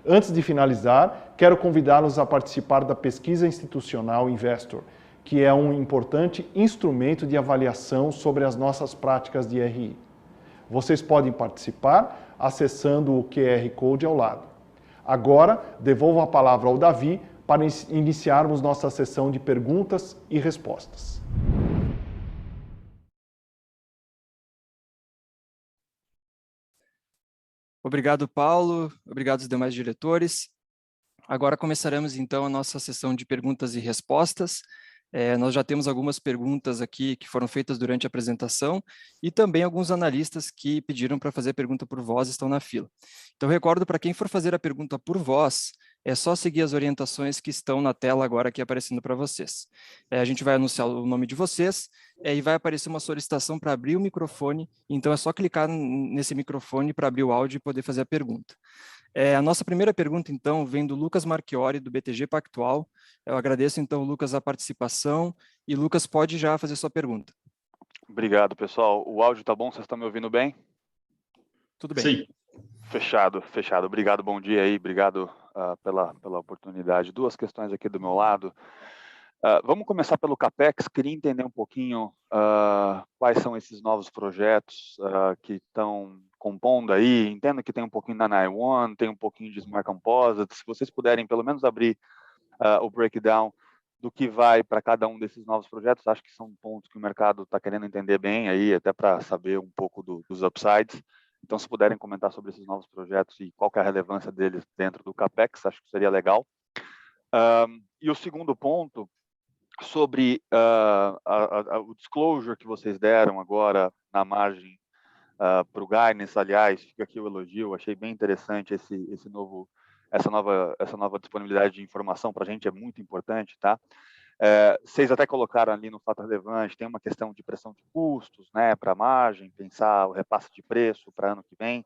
Antes de finalizar, quero convidá-los a participar da pesquisa institucional Investor, que é um importante instrumento de avaliação sobre as nossas práticas de RI. Vocês podem participar acessando o QR Code ao lado. Agora, devolvo a palavra ao Davi para iniciarmos nossa sessão de perguntas e respostas.
Obrigado, Paulo. Obrigado aos demais diretores. Agora começaremos, então, a nossa sessão de perguntas e respostas. Nós já temos algumas perguntas aqui que foram feitas durante a apresentação e também alguns analistas que pediram para fazer pergunta por voz estão na fila. Então, recordo para quem for fazer a pergunta por voz, é só seguir as orientações que estão na tela agora aqui aparecendo para vocês. A gente vai anunciar o nome de vocês e vai aparecer uma solicitação para abrir o microfone, então é só clicar nesse microfone para abrir o áudio e poder fazer a pergunta. A nossa primeira pergunta, então, vem do Lucas Marchiori, do BTG Pactual. Eu agradeço, então, Lucas, a participação. E, Lucas, pode já fazer sua pergunta.
Obrigado, pessoal. O áudio tá bom? Vocês estão me ouvindo bem?
Tudo bem.
Sim. Fechado. Obrigado, bom dia aí. Obrigado pela oportunidade. Duas questões aqui do meu lado. Vamos começar pelo CAPEX. Queria entender um pouquinho quais são esses novos projetos que estão compondo aí. Entendo que tem um pouquinho da NIONE, tem um pouquinho de Smart Composites. Se vocês puderem pelo menos abrir o breakdown do que vai para cada um desses novos projetos, acho que são pontos que o mercado está querendo entender bem aí, até para saber um pouco dos upsides. Então, se puderem comentar sobre esses novos projetos e qual que é a relevância deles dentro do CAPEX, acho que seria legal. E o segundo ponto, sobre o disclosure que vocês deram agora na margem para o guidance, aliás, fica aqui o elogio, achei bem interessante essa nova disponibilidade de informação para a gente, é muito importante, tá? Vocês até colocaram ali no fato relevante, tem uma questão de pressão de custos, né, para a margem, pensar o repasse de preço para ano que vem.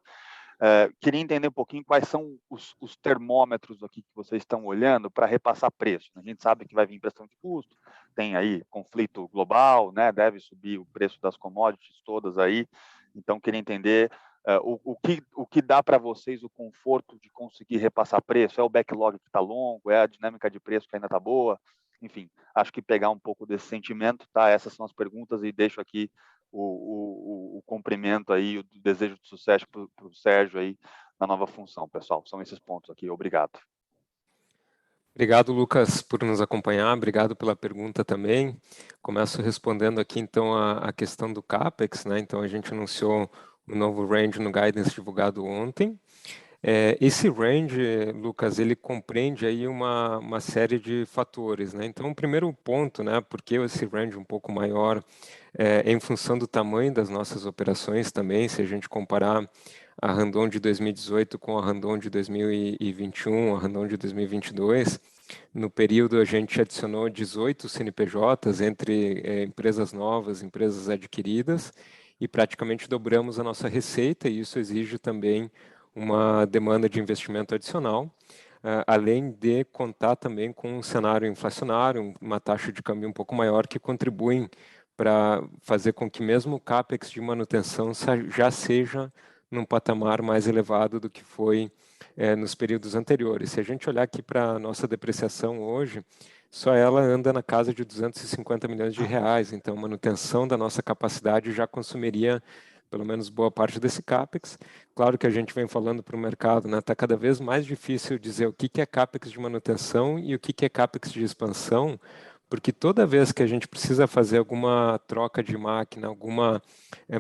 Queria entender um pouquinho quais são os termômetros aqui que vocês estão olhando para repassar preço. A gente sabe que vai vir pressão de custo, tem aí conflito global, né, deve subir o preço das commodities todas aí, então queria entender o que dá para vocês o conforto de conseguir repassar preço. É o backlog que está longo, é a dinâmica de preço que ainda está boa, enfim, acho que pegar um pouco desse sentimento, tá? Essas são as perguntas e deixo aqui o cumprimento aí, o desejo de sucesso para o Sérgio aí na nova função, pessoal. São esses pontos aqui. Obrigado.
Obrigado, Lucas, por nos acompanhar. Obrigado pela pergunta também. Começo respondendo aqui, então, a questão do CAPEX, né? Então, a gente anunciou o novo range no guidance divulgado ontem. Esse range, Lucas, ele compreende aí uma série de fatores, né? Então, o primeiro ponto, né, porque esse range um pouco maior em função do tamanho das nossas operações também, se a gente comparar a Randon de 2018 com a Randon de 2021, a Randon de 2022, no período a gente adicionou 18 CNPJs entre empresas novas, empresas adquiridas, e praticamente dobramos a nossa receita, e isso exige também uma demanda de investimento adicional, além de contar também com um cenário inflacionário, uma taxa de câmbio um pouco maior, que contribuem para fazer com que mesmo o CAPEX de manutenção já seja num patamar mais elevado do que foi nos períodos anteriores. Se a gente olhar aqui para a nossa depreciação hoje, só ela anda na casa de 250 milhões de reais, então a manutenção da nossa capacidade já consumiria pelo menos boa parte desse CAPEX. Claro que a gente vem falando para o mercado, né? Está cada vez mais difícil dizer o que é CAPEX de manutenção e o que é CAPEX de expansão, porque toda vez que a gente precisa fazer alguma troca de máquina, alguma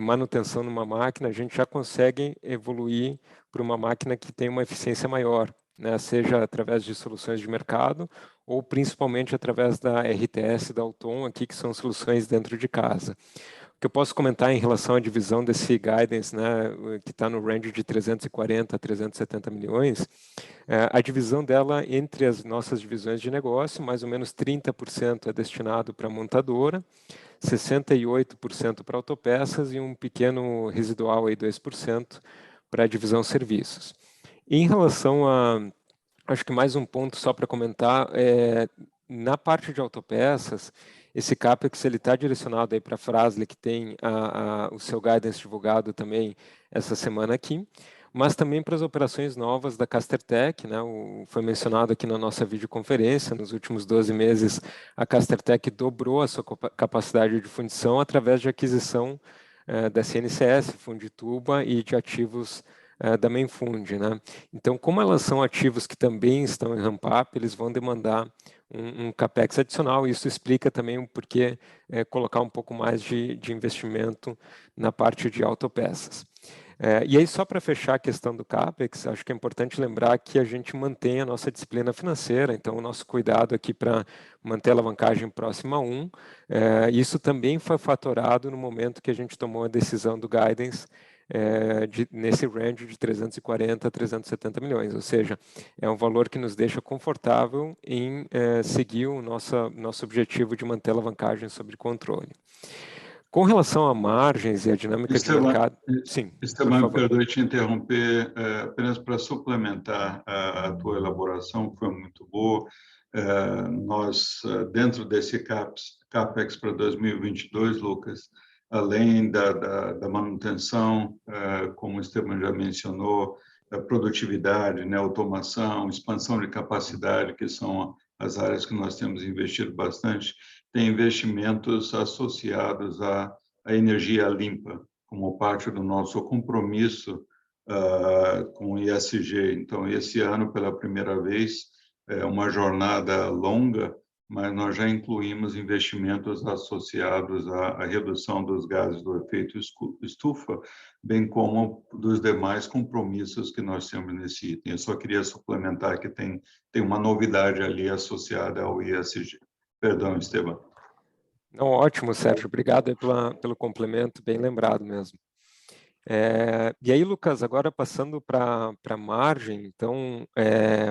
manutenção numa máquina, a gente já consegue evoluir para uma máquina que tem uma eficiência maior, né? Seja através de soluções de mercado ou principalmente através da RTS da Alton, aqui, que são soluções dentro de casa. O que eu posso comentar em relação à divisão desse guidance, né, que está no range de 340 a 370 milhões, a divisão dela entre as nossas divisões de negócio, mais ou menos 30% é destinado para a montadora, 68% para autopeças e um pequeno residual, aí 2%, para a divisão serviços. Em relação a, acho que mais um ponto só para comentar, na parte de autopeças, esse CAPEX está direcionado para a Fras-le, que tem o seu guidance divulgado também essa semana aqui, mas também para as operações novas da Castertech, né? Foi mencionado aqui na nossa videoconferência, nos últimos 12 meses a Castertech dobrou a sua capacidade de fundição através de aquisição da CNCS, Fundituba e de ativos da Mainfund, né? Então, como elas são ativos que também estão em ramp-up, eles vão demandar um CAPEX adicional. Isso explica também o porquê colocar um pouco mais de investimento na parte de autopeças. E aí, só para fechar a questão do CAPEX, acho que é importante lembrar que a gente mantém a nossa disciplina financeira, então o nosso cuidado aqui para manter a alavancagem próxima a 1, isso também foi fatorado no momento que a gente tomou a decisão do guidance nesse range de 340 a 370 milhões, ou seja, é um valor que nos deixa confortável em seguir o nosso objetivo de manter a alavancagem sob controle. Com relação a margens e a dinâmica de mercado... Sim,
Esteban, perdoe te interromper, apenas para suplementar a tua elaboração, que foi muito boa. Nós, dentro desse CAPEX para 2022, Lucas, além da manutenção, como o Esteban já mencionou, da produtividade, né, automação, expansão de capacidade, que são as áreas que nós temos investido bastante, tem investimentos associados à energia limpa, como parte do nosso compromisso com o ESG. Então, esse ano, pela primeira vez, é uma jornada longa, mas nós já incluímos investimentos associados à redução dos gases do efeito estufa, bem como dos demais compromissos que nós temos nesse item. Eu só queria suplementar que tem uma novidade ali associada ao ESG. Perdão, Esteban.
Não, ótimo, Sérgio. Obrigado pelo complemento, bem lembrado mesmo. E aí, Lucas, agora passando para a margem, então,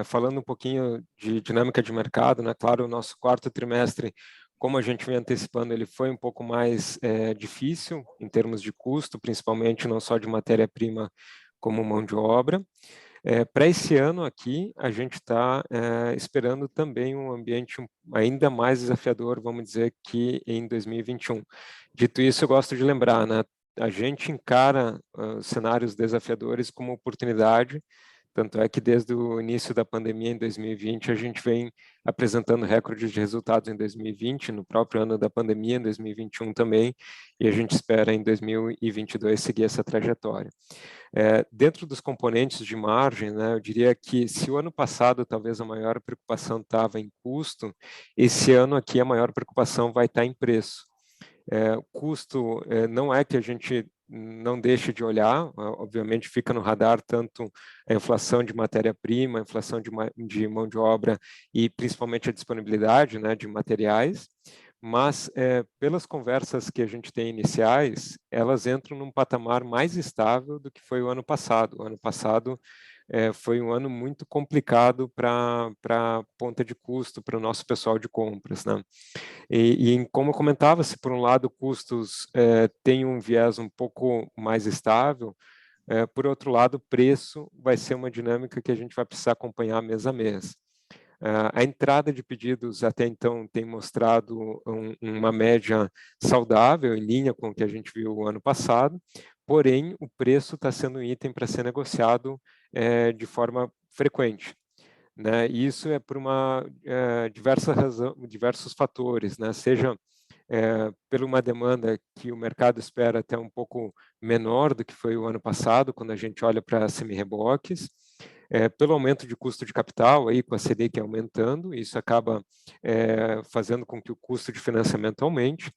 falando um pouquinho de dinâmica de mercado, né? Claro, o nosso quarto trimestre, como a gente vem antecipando, ele foi um pouco mais difícil em termos de custo, principalmente não só de matéria-prima como mão de obra. Para esse ano aqui, a gente está esperando também um ambiente ainda mais desafiador, vamos dizer, que em 2021. Dito isso, eu gosto de lembrar, né? A gente encara cenários desafiadores como oportunidade, tanto é que desde o início da pandemia em 2020, a gente vem apresentando recordes de resultados em 2020, no próprio ano da pandemia, em 2021 também, e a gente espera em 2022 seguir essa trajetória. Dentro dos componentes de margem, né, eu diria que se o ano passado talvez a maior preocupação estava em custo, esse ano aqui a maior preocupação vai estar em preço. O custo não é que a gente não deixe de olhar, obviamente fica no radar tanto a inflação de matéria-prima, a inflação de mão de obra e principalmente a disponibilidade, né, de materiais, mas pelas conversas que a gente tem iniciais, elas entram num patamar mais estável do que foi o ano passado. O ano passado foi um ano muito complicado para a ponta de custo, para o nosso pessoal de compras, né? E como eu comentava, se por um lado custos tem um viés um pouco mais estável, por outro lado, preço vai ser uma dinâmica que a gente vai precisar acompanhar mês a mês. A entrada de pedidos até então tem mostrado uma média saudável, em linha com o que a gente viu o ano passado, porém o preço está sendo um item para ser negociado de forma frequente. Né? E isso é por diversos fatores, né? Seja por uma demanda que o mercado espera até um pouco menor do que foi o ano passado, quando a gente olha para semi-reboques, pelo aumento de custo de capital, aí, com a Selic aumentando, isso acaba fazendo com que o custo de financiamento aumente,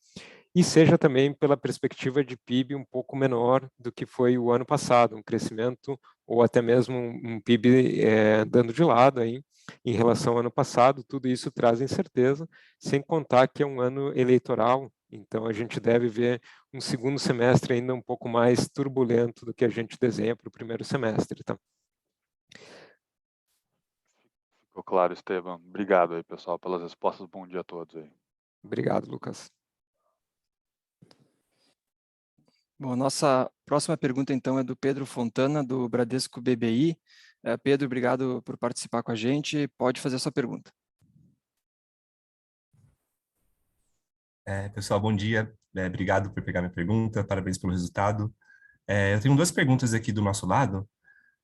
e seja também pela perspectiva de PIB um pouco menor do que foi o ano passado, um crescimento ou até mesmo um PIB andando de lado aí, em relação ao ano passado. Tudo isso traz incerteza, sem contar que é um ano eleitoral, então a gente deve ver um segundo semestre ainda um pouco mais turbulento do que a gente desenha para o primeiro semestre. Tá?
Ficou claro, Esteban. Obrigado aí, pessoal, pelas respostas. Bom dia a todos aí.
Obrigado, Lucas.
Bom, nossa próxima pergunta, então, é do Pedro Fontana, do Bradesco BBI. Pedro, obrigado por participar com a gente. Pode fazer a sua pergunta.
Pessoal, bom dia. Obrigado por pegar minha pergunta. Parabéns pelo resultado. Eu tenho duas perguntas aqui do nosso lado.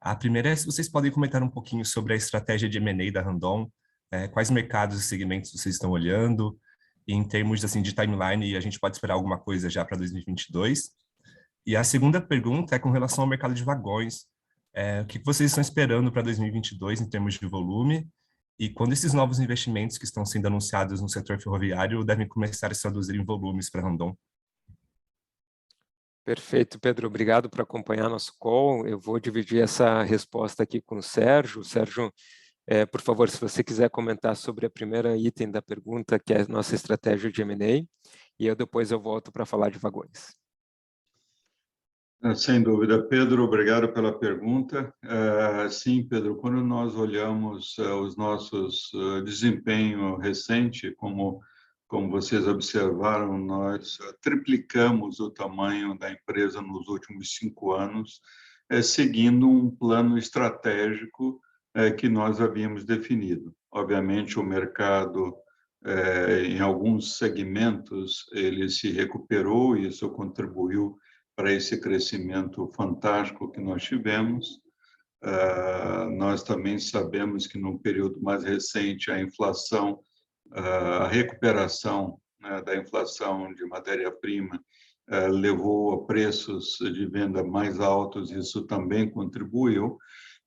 A primeira é se vocês podem comentar um pouquinho sobre a estratégia de M&A da Randon, quais mercados e segmentos vocês estão olhando, e em termos assim, de timeline, a gente pode esperar alguma coisa já para 2022. E a segunda pergunta é com relação ao mercado de vagões. O que vocês estão esperando para 2022 em termos de volume, e quando esses novos investimentos que estão sendo anunciados no setor ferroviário devem começar a se traduzir em volumes para a Randon?
Perfeito, Pedro. Obrigado por acompanhar nosso call. Eu vou dividir essa resposta aqui com o Sérgio. Sérgio, por favor, se você quiser comentar sobre a primeira item da pergunta, que é a nossa estratégia de M&A, e depois eu volto para falar de vagões.
Sem dúvida. Pedro, obrigado pela pergunta. Sim, Pedro, quando nós olhamos os nossos desempenho recente, como vocês observaram, nós triplicamos o tamanho da empresa nos últimos 5 anos, seguindo um plano estratégico que nós havíamos definido. Obviamente, o mercado, em alguns segmentos, ele se recuperou e isso contribuiu para esse crescimento fantástico que nós tivemos. Nós também sabemos que no período mais recente a inflação, a recuperação, né, da inflação de matéria-prima levou a preços de venda mais altos, isso também contribuiu,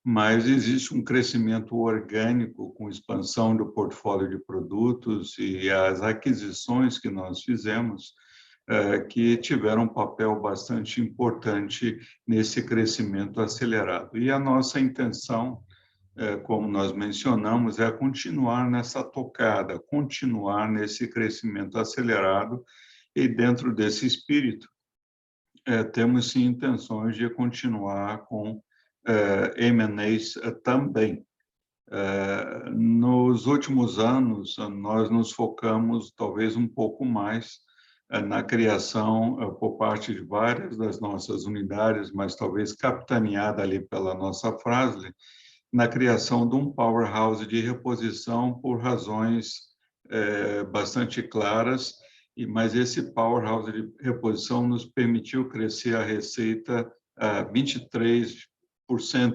mas existe um crescimento orgânico com expansão do portfólio de produtos e as aquisições que nós fizemos que tiveram um papel bastante importante nesse crescimento acelerado. E a nossa intenção, como nós mencionamos, é continuar nessa tocada, continuar nesse crescimento acelerado e dentro desse espírito, temos sim intenções de continuar com M&As também. Nos últimos anos, nós nos focamos talvez um pouco mais na criação por parte de várias das nossas unidades, mas talvez capitaneada ali pela nossa Fras-le, na criação de um powerhouse de reposição por razões bastante claras, mas esse powerhouse de reposição nos permitiu crescer a receita 23%,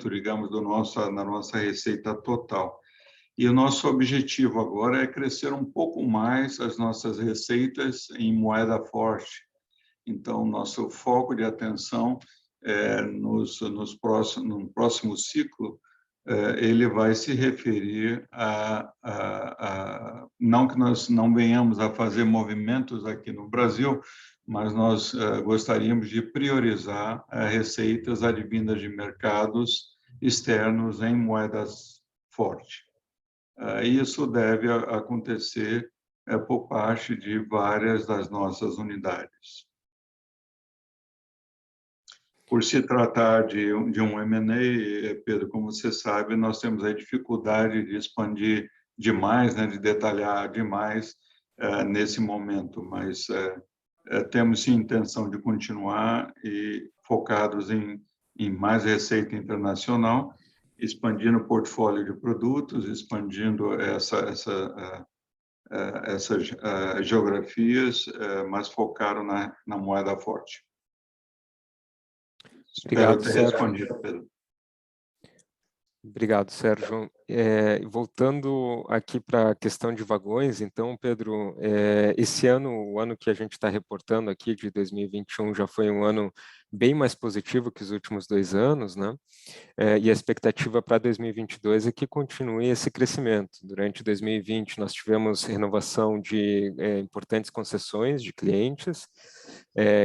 digamos, na nossa receita total. E o nosso objetivo agora é crescer um pouco mais as nossas receitas em moeda forte. Então, nosso foco de atenção no próximo ciclo, ele vai se referir não que nós não venhamos a fazer movimentos aqui no Brasil, mas nós gostaríamos de priorizar receitas advindas de mercados externos em moedas fortes. Isso deve acontecer por parte de várias das nossas unidades. Por se tratar de um M&A, Pedro, como você sabe, nós temos a dificuldade de expandir demais, né, de detalhar demais nesse momento, mas temos sim intenção de continuar e focados em mais receita internacional, expandindo o portfólio de produtos, expandindo essas geografias, mas focaram na moeda forte.
Obrigado,
Espero ter
Sérgio.
respondido, Pedro.
Obrigado, Sérgio. Voltando aqui para a questão de vagões, então, Pedro, esse ano, o ano que a gente está reportando aqui, de 2021, já foi um ano bem mais positivo que os últimos 2 anos, né? E a expectativa para 2022 é que continue esse crescimento. Durante 2020, nós tivemos renovação de importantes concessões de clientes,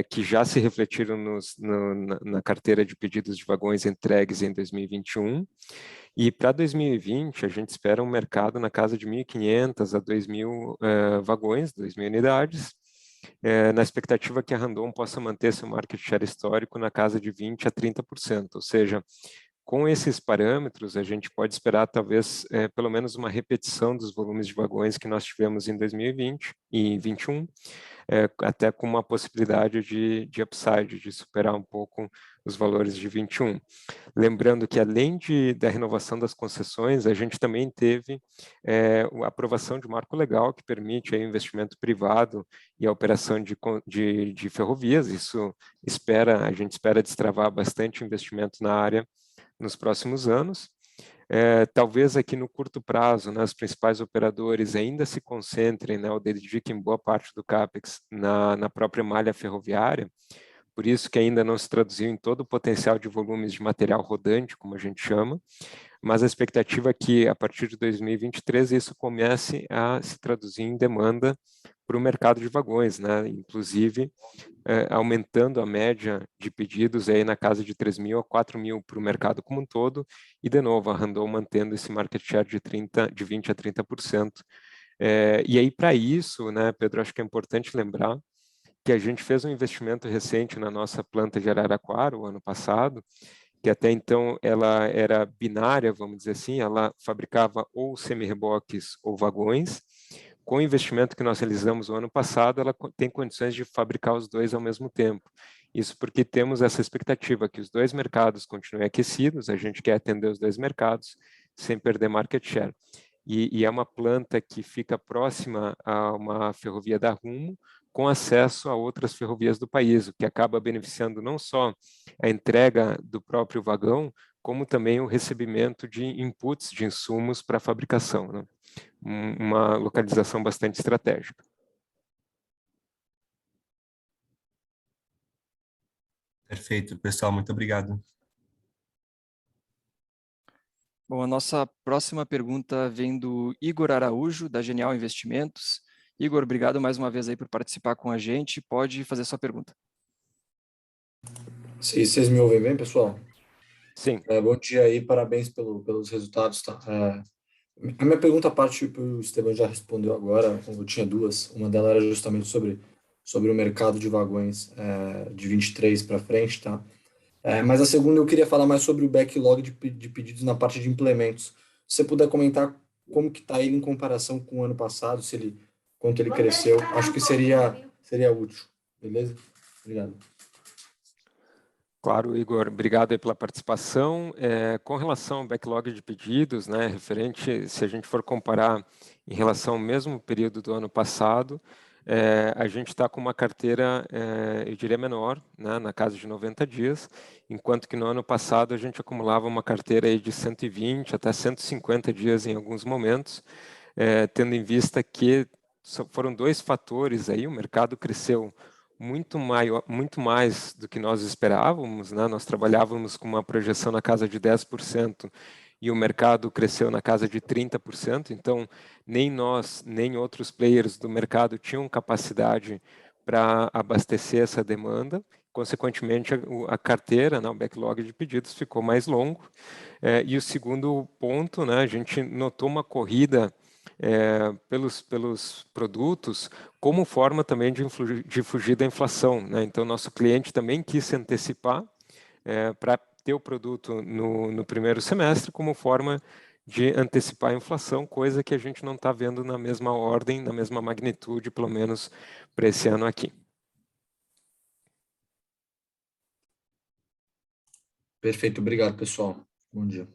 que já se refletiram na carteira de pedidos de vagões entregues em 2021. E para 2020, a gente espera um mercado na casa de 1.500 a 2.000 vagões, 2.000 unidades, na expectativa que a Randon possa manter seu market share histórico na casa de 20% a 30%, ou seja, com esses parâmetros, a gente pode esperar talvez pelo menos uma repetição dos volumes de vagões que nós tivemos em 2020 e 2021, até com uma possibilidade de upside, de superar um pouco os valores de 21. Lembrando que, além da renovação das concessões, a gente também teve a aprovação de marco legal que permite aí, o investimento privado e a operação de ferrovias. Isso a gente espera destravar bastante investimento na área nos próximos anos. Talvez aqui no curto prazo, né, os principais operadores ainda se concentrem, né, ou dediquem boa parte do CAPEX na própria malha ferroviária, por isso que ainda não se traduziu em todo o potencial de volumes de material rodante, como a gente chama, mas a expectativa é que, a partir de 2023, isso comece a se traduzir em demanda para o mercado de vagões, né? Inclusive aumentando a média de pedidos aí na casa de 3.000 a 4.000 para o mercado como um todo, e de novo a Randon mantendo esse market share de 20 a 30%. E aí para isso, né, Pedro, acho que é importante lembrar que a gente fez um investimento recente na nossa planta de Araraquara o ano passado, que até então ela era binária, vamos dizer assim, ela fabricava ou semi-reboques ou vagões. Com o investimento que nós realizamos o ano passado, ela tem condições de fabricar os dois ao mesmo tempo. Isso porque temos essa expectativa que os dois mercados continuem aquecidos, a gente quer atender os dois mercados sem perder market share. E é uma planta que fica próxima a uma ferrovia da Rumo, com acesso a outras ferrovias do país, o que acaba beneficiando não só a entrega do próprio vagão, como também o recebimento de inputs de insumos para a fabricação, né? Uma localização bastante estratégica.
Perfeito, pessoal, muito obrigado.
Bom, a nossa próxima pergunta vem do Igor Araújo, da Genial Investimentos. Igor, obrigado mais uma vez aí por participar com a gente. Pode fazer sua pergunta.
Sim, vocês me ouvem bem, pessoal?
Sim.
Bom dia aí, parabéns pelos resultados, tá? A minha pergunta parte, o Esteban já respondeu agora, eu tinha duas. Uma delas era justamente sobre o mercado de vagões de 23 para frente, tá? Mas a segunda eu queria falar mais sobre o backlog de pedidos na parte de implementos. Se você puder comentar como que está ele em comparação com o ano passado, quanto ele cresceu, acho que seria útil, beleza? Obrigado.
Claro, Igor, obrigado aí pela participação. Com relação ao backlog de pedidos, né, referente, se a gente for comparar em relação ao mesmo período do ano passado, a gente está com uma carteira, eu diria, menor, né, na casa de 90 dias, enquanto que no ano passado a gente acumulava uma carteira aí de 120 até 150 dias em alguns momentos, tendo em vista que foram dois fatores aí, o mercado cresceu muito mais do que nós esperávamos, né? Nós trabalhávamos com uma projeção na casa de 10% e o mercado cresceu na casa de 30%, então nem nós, nem outros players do mercado tinham capacidade para abastecer essa demanda. Consequentemente, a carteira, né, o backlog de pedidos ficou mais longo. E o segundo ponto, né, a gente notou uma corrida pelos produtos como forma também de fugir da inflação, né? Então, nosso cliente também quis se antecipar para ter o produto no primeiro semestre como forma de antecipar a inflação, coisa que a gente não está vendo na mesma ordem, na mesma magnitude, pelo menos para esse ano aqui.
Perfeito, obrigado, pessoal. Bom dia.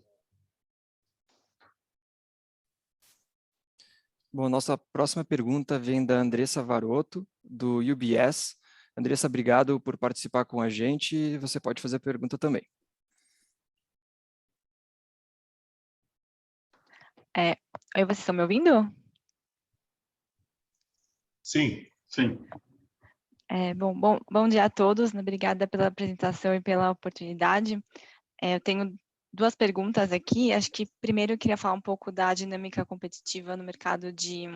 Bom, nossa próxima pergunta vem da Andressa Varotto, do UBS. Andressa, obrigado por participar com a gente. Você pode fazer a pergunta também.
Oi, vocês estão me ouvindo?
Sim, sim.
Bom dia a todos. Obrigada pela apresentação e pela oportunidade. Eu tenho duas perguntas aqui. Acho que primeiro eu queria falar um pouco da dinâmica competitiva no mercado de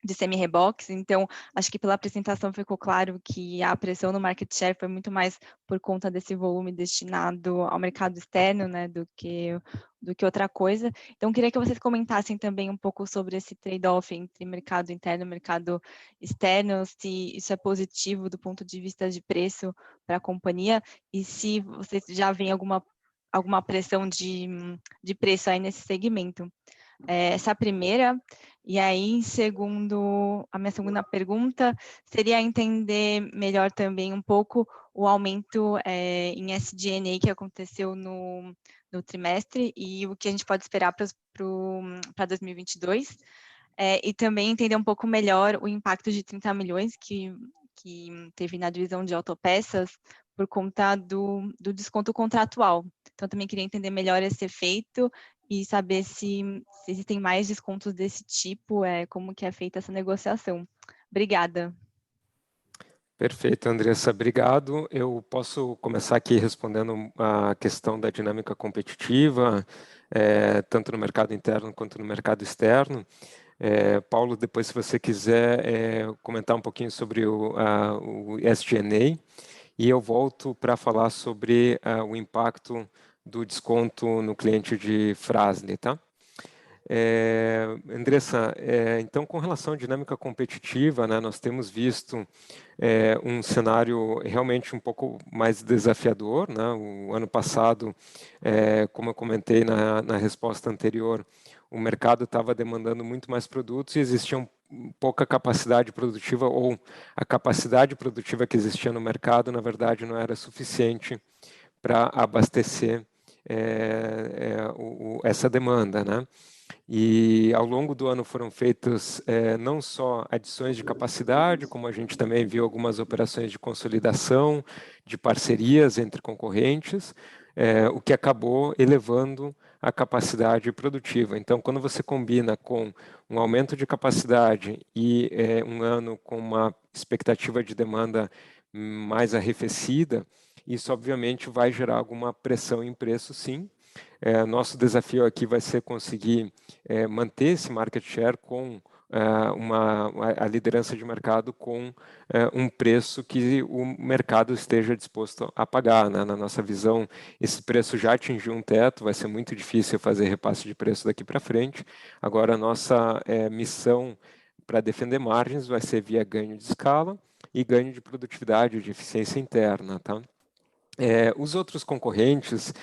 semi-reboques. Então, acho que pela apresentação ficou claro que a pressão no market share foi muito mais por conta desse volume destinado ao mercado externo, né, do que outra coisa. Então, queria que vocês comentassem também um pouco sobre esse trade-off entre mercado interno e mercado externo, se isso é positivo do ponto de vista de preço para a companhia e se vocês já veem alguma pressão de preço aí nesse segmento. Essa é a primeira. E aí, a minha segunda pergunta seria entender melhor também um pouco o aumento em SG&A que aconteceu no trimestre e o que a gente pode esperar para 2022. E também entender um pouco melhor o impacto de 30 milhões que teve na divisão de autopeças por conta do desconto contratual. Então, também queria entender melhor esse efeito e saber se existem mais descontos desse tipo, como que é feita essa negociação. Obrigada.
Perfeito, Andressa, obrigado. Eu posso começar aqui respondendo a questão da dinâmica competitiva, tanto no mercado interno quanto no mercado externo. Paulo, depois, se você quiser comentar um pouquinho sobre o SG&A, e eu volto para falar sobre o impacto do desconto no cliente de Fras-le, tá? Andressa, então, com relação à dinâmica competitiva, né, nós temos visto um cenário realmente um pouco mais desafiador, né? O ano passado, como eu comentei na resposta anterior, o mercado estava demandando muito mais produtos e existia pouca capacidade produtiva, ou a capacidade produtiva que existia no mercado, na verdade, não era suficiente para abastecer essa demanda, né? E ao longo do ano foram feitas não só adições de capacidade, como a gente também viu algumas operações de consolidação, de parcerias entre concorrentes, o que acabou elevando a capacidade produtiva. Então, quando você combina com um aumento de capacidade e um ano com uma expectativa de demanda mais arrefecida, isso obviamente vai gerar alguma pressão em preço, sim. Nosso desafio aqui vai ser conseguir manter esse market share com a liderança de mercado com um preço que o mercado esteja disposto a pagar, né? Na nossa visão, esse preço já atingiu um teto, vai ser muito difícil fazer repasse de preço daqui para frente. Agora, a nossa missão para defender margens vai ser via ganho de escala e ganho de produtividade, de eficiência interna, tá? Os outros concorrentes,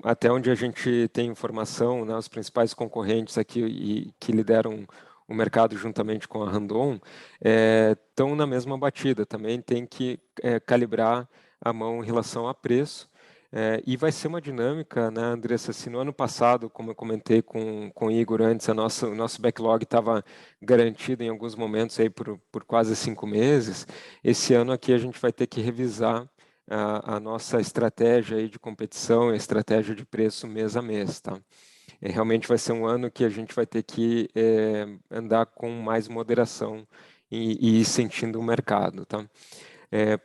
até onde a gente tem informação, né, os principais concorrentes aqui que lideram o mercado juntamente com a Randon, estão na mesma batida, também tem que calibrar a mão em relação a preço, e vai ser uma dinâmica, né, Andressa, se no ano passado, como eu comentei com o Igor antes, o nosso backlog estava garantido em alguns momentos aí por quase 5 meses, esse ano aqui a gente vai ter que revisar a nossa estratégia aí de competição, a estratégia de preço mês a mês, tá? Realmente vai ser um ano que a gente vai ter que andar com mais moderação e ir sentindo o mercado, tá?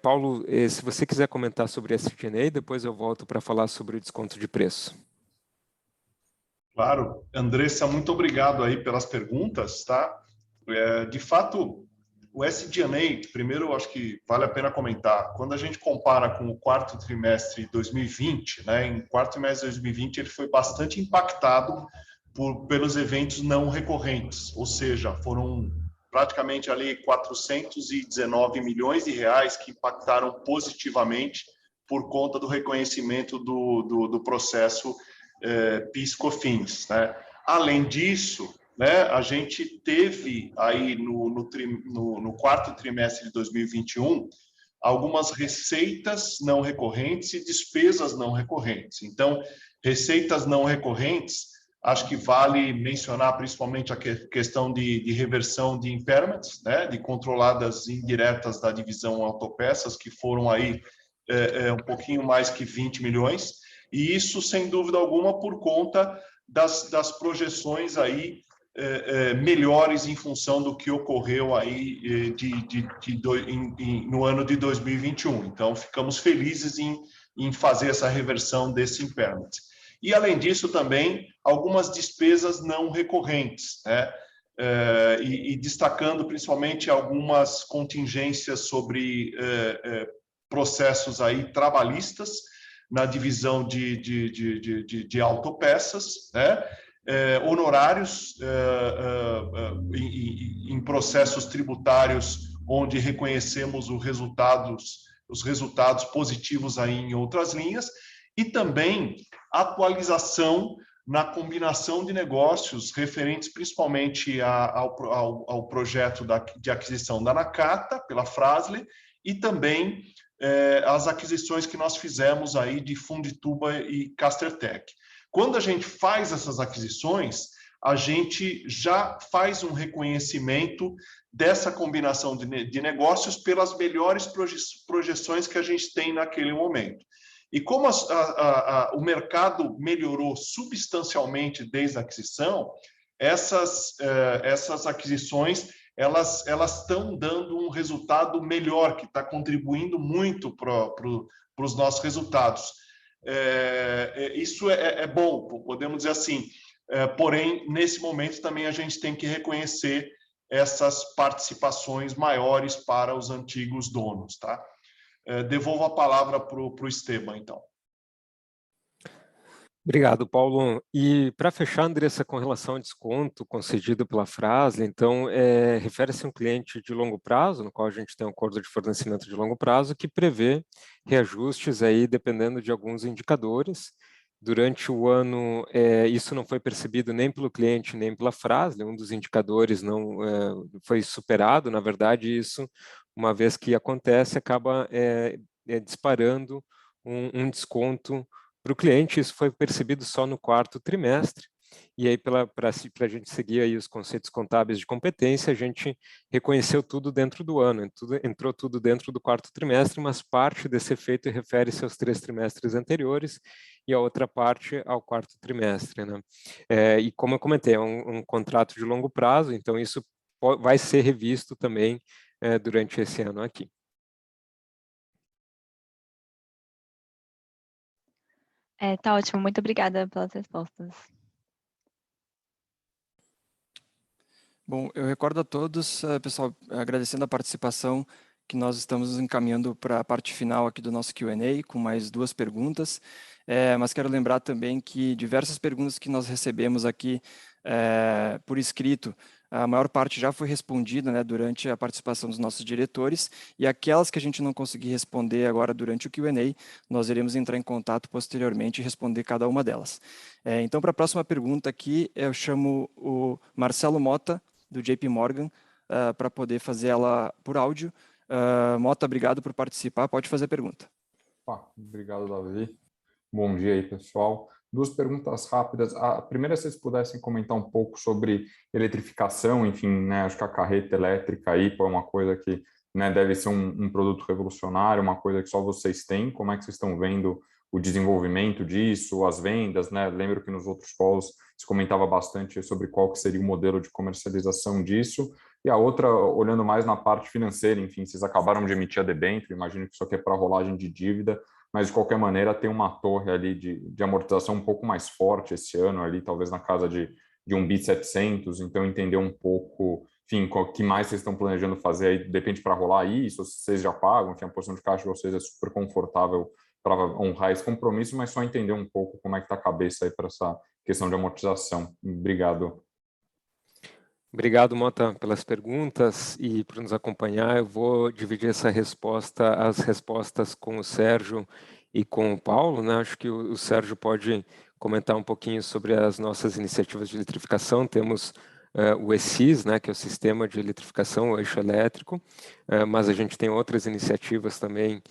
Paulo, se você quiser comentar sobre SG&A, depois eu volto para falar sobre o desconto de preço.
Claro. Andressa, muito obrigado aí pelas perguntas, tá? De fato, o SG&A, primeiro, eu acho que vale a pena comentar. Quando a gente compara com o quarto trimestre de 2020, né, em quarto trimestre de 2020, ele foi bastante impactado pelos eventos não recorrentes, ou seja, foram praticamente ali 419 milhões de reais que impactaram positivamente por conta do reconhecimento do processo PIS/COFINS, né? Além disso, né, a gente teve aí no quarto trimestre de 2021 algumas receitas não recorrentes e despesas não recorrentes. Então, receitas não recorrentes, acho que vale mencionar principalmente a questão de reversão de impairments, né, de controladas indiretas da divisão autopeças, que foram aí um pouquinho mais que 20 milhões, e isso, sem dúvida alguma, por conta das projeções aí melhores em função do que ocorreu aí no ano de 2021. Então, ficamos felizes em fazer essa reversão desse impairment. E, além disso, também algumas despesas não recorrentes, né? E destacando principalmente algumas contingências sobre processos aí trabalhistas na divisão de autopeças, né? Honorários em processos tributários onde reconhecemos os resultados positivos aí em outras linhas, e também atualização na combinação de negócios referentes principalmente ao projeto de aquisição da Nakata pela Fras-le, e também as aquisições que nós fizemos aí de Fundituba e Castertech. Quando a gente faz essas aquisições, a gente já faz um reconhecimento dessa combinação de negócios pelas melhores projeções que a gente tem naquele momento. E como o mercado melhorou substancialmente desde a aquisição, essas aquisições elas estão dando um resultado melhor, que está contribuindo muito para os nossos resultados. Isso é bom, podemos dizer assim. Porém, nesse momento também a gente tem que reconhecer essas participações maiores para os antigos donos, tá? Devolvo a palavra para o Esteban, então.
Obrigado, Paulo. E para fechar, Andressa, com relação ao desconto concedido pela Fras-le, então, refere-se a um cliente de longo prazo, no qual a gente tem um acordo de fornecimento de longo prazo, que prevê reajustes aí dependendo de alguns indicadores. Durante o ano, isso não foi percebido nem pelo cliente, nem pela Fras-le, um dos indicadores não foi superado, na verdade, isso, uma vez que acontece, acaba disparando um desconto para o cliente. Isso foi percebido só no quarto trimestre, e aí para a gente seguir aí os conceitos contábeis de competência, a gente reconheceu tudo dentro do ano, entrou tudo dentro do quarto trimestre, mas parte desse efeito refere-se aos 3 trimestres anteriores e a outra parte ao quarto trimestre, né? E como eu comentei, é um contrato de longo prazo, então isso vai ser revisto também durante esse ano aqui.
Tá ótimo, muito obrigada pelas respostas.
Bom, eu recordo a todos, pessoal, agradecendo a participação, que nós estamos encaminhando para a parte final aqui do nosso Q&A, com mais 2 perguntas, mas quero lembrar também que diversas perguntas que nós recebemos aqui por escrito, a maior parte já foi respondida, né, durante a participação dos nossos diretores, e aquelas que a gente não conseguir responder agora durante o Q&A, nós iremos entrar em contato posteriormente e responder cada uma delas. Então, para a próxima pergunta aqui, eu chamo o Marcelo Mota, do JP Morgan, para poder fazer ela por áudio. Mota, obrigado por participar, pode fazer a pergunta.
Obrigado, Davi. Bom dia aí, pessoal. 2 perguntas rápidas. A primeira, se vocês pudessem comentar um pouco sobre eletrificação, enfim, né, acho que a carreta elétrica aí é uma coisa que, né, deve ser um produto revolucionário, uma coisa que só vocês têm. Como é que vocês estão vendo o desenvolvimento disso, as vendas, né? Lembro que nos outros calls se comentava bastante sobre qual que seria o modelo de comercialização disso. E a outra, olhando mais na parte financeira, enfim, vocês acabaram de emitir a debênture, imagino que isso aqui é para rolagem de dívida, mas de qualquer maneira tem uma torre ali de amortização um pouco mais forte esse ano, ali talvez na casa de 1 bi 700, então entender um pouco, enfim, o que mais vocês estão planejando fazer aí, depende para rolar isso, se vocês já pagam, enfim, a posição de caixa de vocês é super confortável para honrar esse compromisso, mas só entender um pouco como é que está a cabeça aí para essa questão de amortização. Obrigado.
Obrigado, Mota, pelas perguntas e por nos acompanhar. Eu vou dividir as respostas com o Sérgio e com o Paulo, né? Acho que o Sérgio pode comentar um pouquinho sobre as nossas iniciativas de eletrificação. Temos o ESIS, né, que é o Sistema de Eletrificação, o Eixo Elétrico, mas a gente tem outras iniciativas também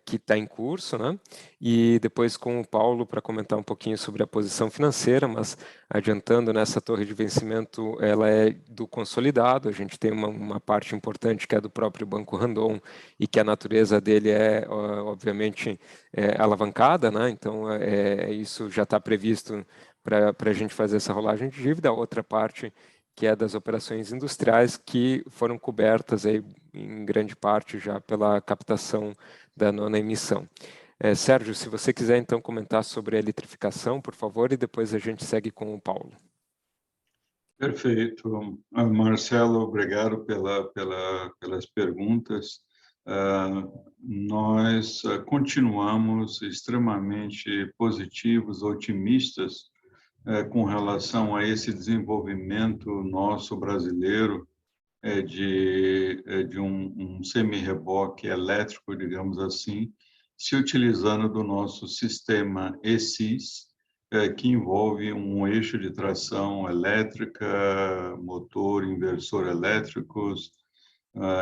que está em curso, né? E depois com o Paulo para comentar um pouquinho sobre a posição financeira, mas adiantando, nessa torre de vencimento, ela é do consolidado, a gente tem uma parte importante que é do próprio Banco Randon e que a natureza dele é, obviamente, alavancada, né? Então, isso já está previsto para a gente fazer essa rolagem de dívida. A outra parte que é das operações industriais, que foram cobertas aí, em grande parte já pela captação da 9ª emissão. Sérgio, se você quiser então comentar sobre a eletrificação, por favor, e depois a gente segue com o Paulo.
Perfeito. Marcelo, obrigado pelas perguntas. Nós continuamos extremamente positivos, otimistas com relação a esse desenvolvimento nosso brasileiro de um semi-reboque elétrico, digamos assim, se utilizando do nosso sistema ESIS, que envolve um eixo de tração elétrica, motor, inversor elétricos,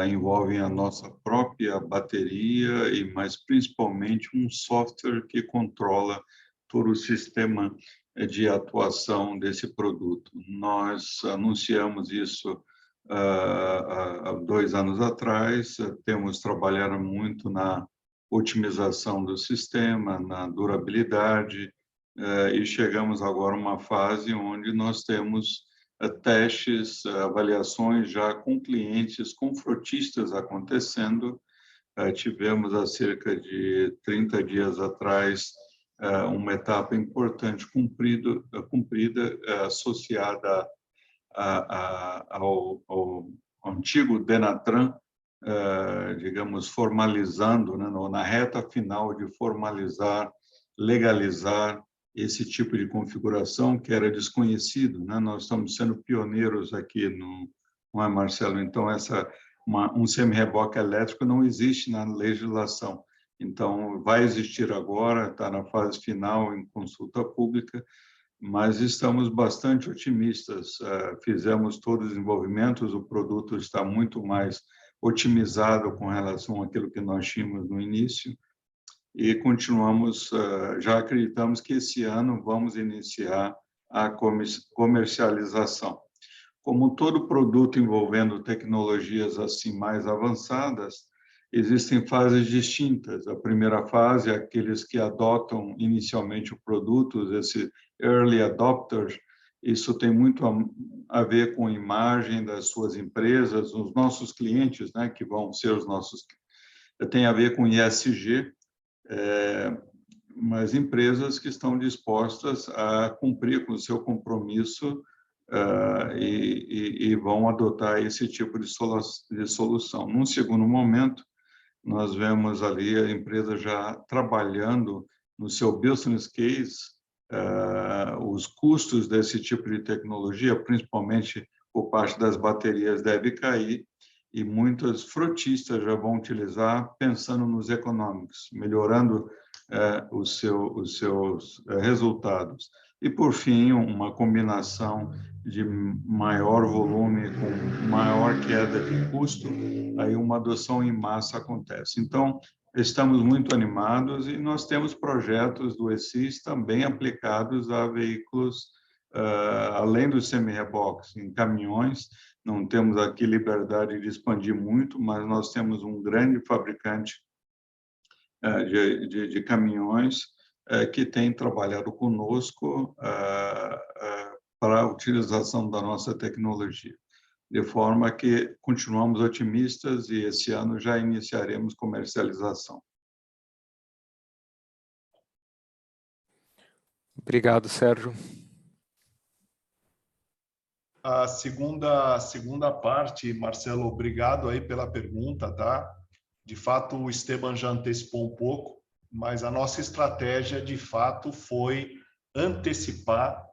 envolvem a nossa própria bateria mas principalmente um software que controla todo o sistema de atuação desse produto. Nós anunciamos isso há 2 anos atrás, temos trabalhado muito na otimização do sistema, na durabilidade, e chegamos agora a uma fase onde nós temos testes, avaliações já com clientes, com frotistas acontecendo. Tivemos há cerca de 30 dias atrás uma etapa importante cumprida associada ao antigo Denatran, digamos, formalizando, né, na reta final de formalizar, legalizar esse tipo de configuração que era desconhecido, né? Nós estamos sendo pioneiros aqui, não é, Marcelo? Então, um semi-reboque elétrico não existe na legislação. Então, vai existir agora, está na fase final, em consulta pública, mas estamos bastante otimistas. Fizemos todos os desenvolvimentos, o produto está muito mais otimizado com relação àquilo que nós tínhamos no início e continuamos, já acreditamos que esse ano vamos iniciar a comercialização. Como todo produto envolvendo tecnologias assim mais avançadas, existem fases distintas. A primeira fase é aqueles que adotam inicialmente o produto, esse early adopters. Isso tem muito a ver com a imagem das suas empresas, os nossos clientes, né, que vão ser os nossos, tem a ver com ESG, mas empresas que estão dispostas a cumprir com o seu compromisso e vão adotar esse tipo de solução. Num segundo momento, nós vemos ali a empresa já trabalhando no seu business case, os custos desse tipo de tecnologia, principalmente por parte das baterias, deve cair, e muitas frotistas já vão utilizar pensando nos econômicos, melhorando os seus resultados. E, por fim, uma combinação de maior volume com maior queda de custo, aí uma adoção em massa acontece. Então, estamos muito animados e nós temos projetos do ESIS também aplicados a veículos, além dos semi-reboques, em caminhões. Não temos aqui liberdade de expandir muito, mas nós temos um grande fabricante de caminhões que tem trabalhado conosco para a utilização da nossa tecnologia. De forma que continuamos otimistas e esse ano já iniciaremos comercialização.
Obrigado, Sérgio.
A segunda parte, Marcelo, obrigado aí pela pergunta, tá? De fato, o Esteban já antecipou um pouco, mas a nossa estratégia, de fato, foi antecipar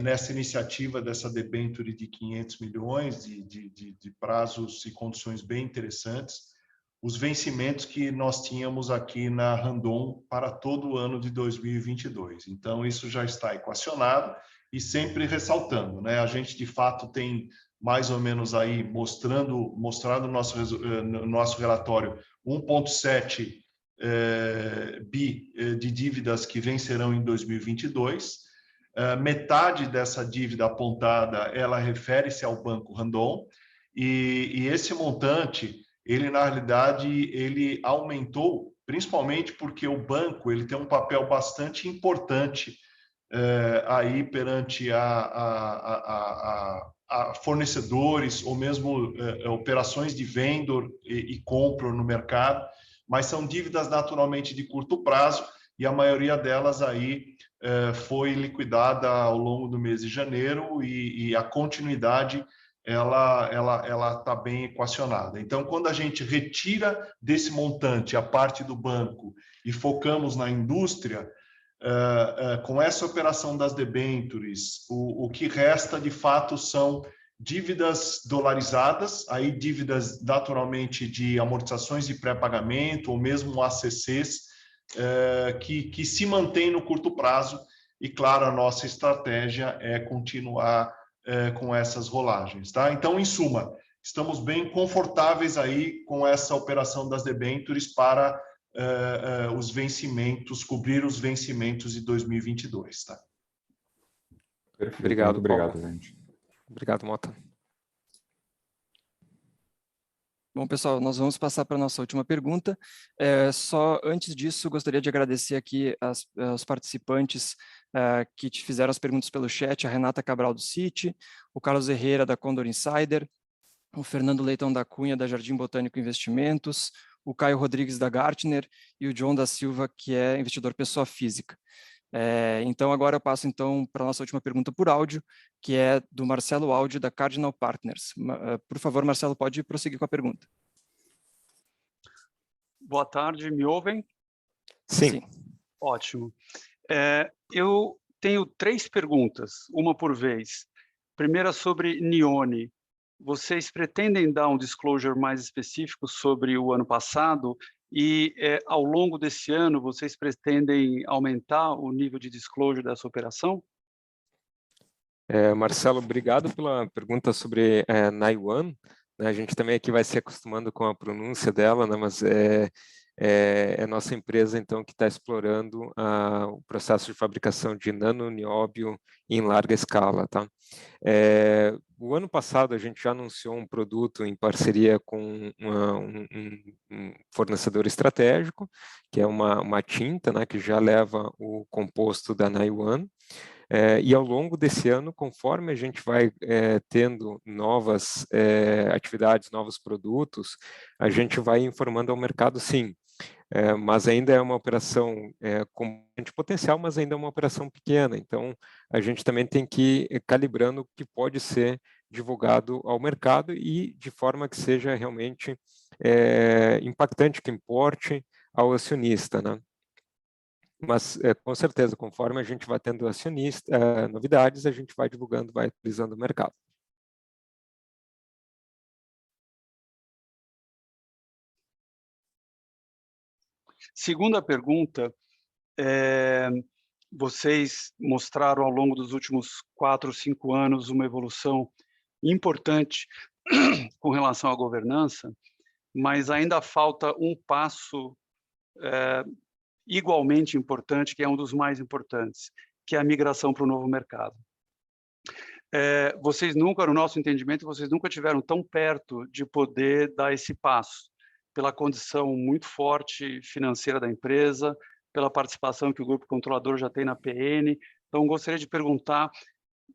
nessa iniciativa dessa debenture de 500 milhões, de prazos e condições bem interessantes, os vencimentos que nós tínhamos aqui na Randon para todo o ano de 2022. Então, isso já está equacionado e sempre ressaltando, né? A gente, de fato, tem mais ou menos aí mostrado no nosso relatório 1,7 bi de dívidas que vencerão em 2022. Metade dessa dívida apontada, ela refere-se ao Banco Randon, e esse montante, ele na realidade, ele aumentou, principalmente porque o banco ele tem um papel bastante importante aí perante a fornecedores ou mesmo operações de vendor e compra no mercado, mas são dívidas naturalmente de curto prazo e a maioria delas aí foi liquidada ao longo do mês de janeiro e a continuidade ela está bem equacionada. Então, quando a gente retira desse montante a parte do banco e focamos na indústria, com essa operação das debentures, o que resta de fato são dívidas dolarizadas, aí dívidas naturalmente de amortizações de pré-pagamento ou mesmo ACCs, que se mantém no curto prazo, e claro, a nossa estratégia é continuar com essas rolagens, tá? Então, em suma, estamos bem confortáveis aí com essa operação das debentures para os vencimentos, cobrir os vencimentos de 2022, tá?
Perfeito,
Obrigado,
muito obrigado,
Paulo.
gente.
Obrigado, Mota.
Bom, pessoal, nós vamos passar para a nossa última pergunta. Só antes disso, gostaria de agradecer aqui aos participantes que te fizeram as perguntas pelo chat, a Renata Cabral do Citi, o Carlos Herrera da Condor Insider, o Fernando Leitão da Cunha da Jardim Botânico Investimentos, o Caio Rodrigues da Gartner e o John da Silva, que é investidor pessoa física. Então, agora eu passo para a nossa última pergunta por áudio, que é do Marcelo Áudio, da Cardinal Partners. Por favor, Marcelo, pode prosseguir com a pergunta.
Boa tarde, me ouvem?
Sim.
Ótimo. Eu tenho 3 perguntas, uma por vez. Primeira sobre Nione. Vocês pretendem dar um disclosure mais específico sobre o ano passado? E, ao longo desse ano, vocês pretendem aumentar o nível de disclosure dessa operação?
Marcelo, obrigado pela pergunta sobre Naiwan. A gente também aqui vai se acostumando com a pronúncia dela, né, mas é nossa empresa, então, que está explorando o processo de fabricação de nanonióbio em larga escala. Tá? O ano passado, a gente já anunciou um produto em parceria com um fornecedor estratégico, que é uma tinta, né, que já leva o composto da Naiwan. E ao longo desse ano, conforme a gente vai tendo novas atividades, novos produtos, a gente vai informando ao mercado, sim. Mas ainda é uma operação com bastante potencial, mas ainda é uma operação pequena. Então, a gente também tem que ir calibrando o que pode ser divulgado ao mercado e de forma que seja realmente impactante, que importe ao acionista, né? Mas, com certeza, conforme a gente vai tendo novidades, a gente vai divulgando, vai atualizando o mercado.
Segunda pergunta, vocês mostraram ao longo dos últimos 4 ou 5 anos uma evolução importante com relação à governança, mas ainda falta um passo igualmente importante, que é um dos mais importantes, que é a migração para o novo mercado. Vocês nunca, no nosso entendimento, vocês nunca tiveram tão perto de poder dar esse passo, pela condição muito forte financeira da empresa, pela participação que o grupo controlador já tem na PN. Então, gostaria de perguntar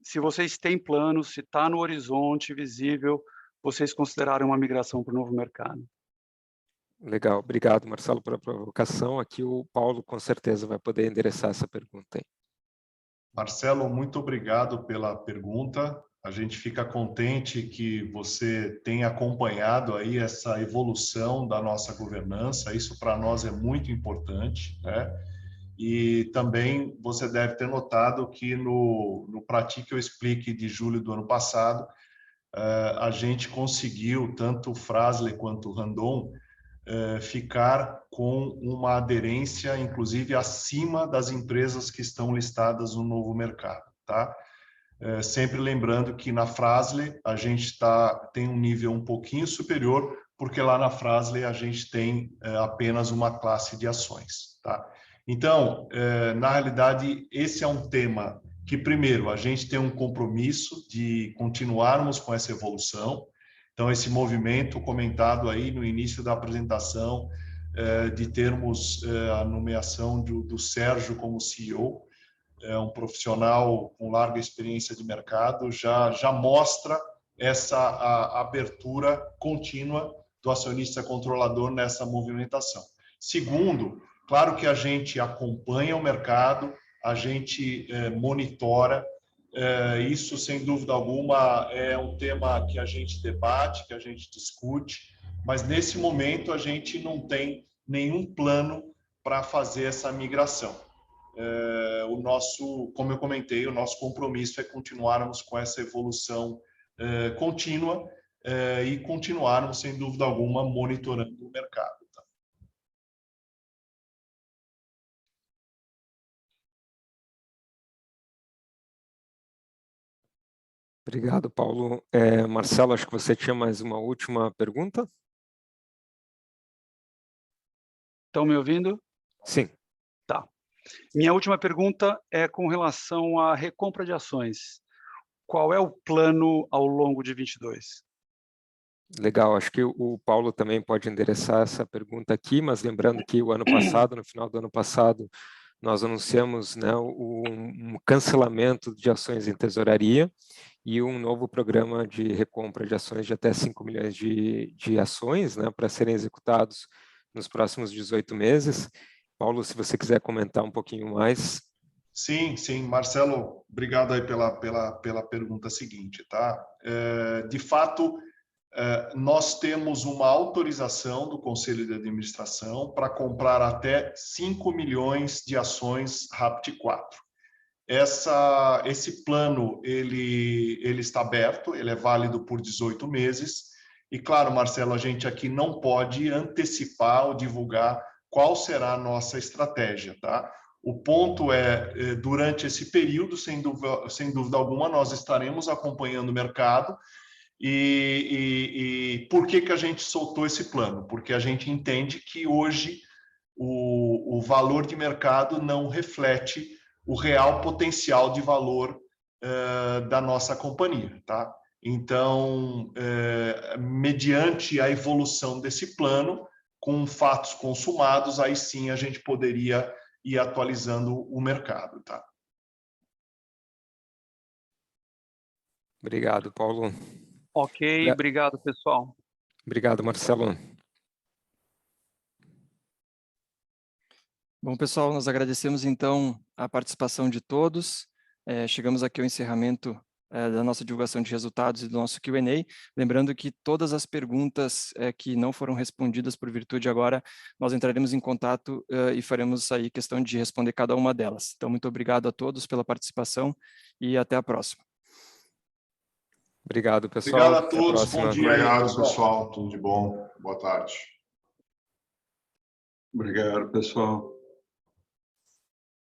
se vocês têm planos, se está no horizonte visível, vocês considerarem uma migração para o novo mercado.
Legal, obrigado, Marcelo, pela provocação. Aqui o Paulo, com certeza, vai poder endereçar essa pergunta aí.
Marcelo, muito obrigado pela pergunta. A gente fica contente que você tenha acompanhado aí essa evolução da nossa governança. Isso para nós é muito importante, né? E também você deve ter notado que no Pratique Eu Explique de julho do ano passado, a gente conseguiu, tanto o Fras-le quanto o Randon, ficar com uma aderência, inclusive, acima das empresas que estão listadas no novo mercado, tá? Sempre lembrando que na Fras-le a gente tem um nível um pouquinho superior, porque lá na Fras-le a gente tem apenas uma classe de ações, tá? Então, na realidade, esse é um tema que, primeiro, a gente tem um compromisso de continuarmos com essa evolução. Então, esse movimento comentado aí no início da apresentação, de termos a nomeação do Sérgio como CEO, é um profissional com larga experiência de mercado, já mostra essa abertura contínua do acionista controlador nessa movimentação. Segundo, claro que a gente acompanha o mercado, a gente monitora, isso, sem dúvida alguma, é um tema que a gente debate, que a gente discute, mas nesse momento a gente não tem nenhum plano para fazer essa migração. Como eu comentei, o nosso compromisso é continuarmos com essa evolução contínua e continuarmos, sem dúvida alguma, monitorando o mercado. Tá?
Obrigado, Paulo. Marcelo, acho que você tinha mais uma última pergunta.
Estão me ouvindo?
Sim.
Tá. Minha última pergunta é com relação à recompra de ações. Qual é o plano ao longo de 22?
Legal, acho que o Paulo também pode endereçar essa pergunta aqui, mas lembrando que o ano passado, no final do ano passado, nós anunciamos, né, um cancelamento de ações em tesouraria e um novo programa de recompra de ações de até 5 milhões de ações, né, para serem executados nos próximos 18 meses. Paulo, se você quiser comentar um pouquinho mais.
Sim, Marcelo, obrigado aí pela pergunta seguinte, tá? De fato, nós temos uma autorização do Conselho de Administração para comprar até 5 milhões de ações RAPT4. Esse plano, ele está aberto, ele é válido por 18 meses. E claro, Marcelo, a gente aqui não pode antecipar ou divulgar qual será a nossa estratégia, tá? O ponto é, durante esse período, sem dúvida alguma, nós estaremos acompanhando o mercado. E por que a gente soltou esse plano? Porque a gente entende que hoje o valor de mercado não reflete o real potencial de valor da nossa companhia, tá? Então, mediante a evolução desse plano, com fatos consumados, aí sim a gente poderia ir atualizando o mercado, tá?
Obrigado, Paulo.
Ok, obrigado, pessoal.
Obrigado, Marcelo.
Bom, pessoal, nós agradecemos então a participação de todos. Chegamos aqui ao encerramento da nossa divulgação de resultados e do nosso Q&A. Lembrando que todas as perguntas que não foram respondidas por virtude agora, nós entraremos em contato e faremos aí questão de responder cada uma delas. Então, muito obrigado a todos pela participação e até a próxima.
Obrigado, pessoal.
Obrigado a todos. Bom dia.
Obrigado, pessoal. Tudo de bom. Boa tarde.
Obrigado, pessoal.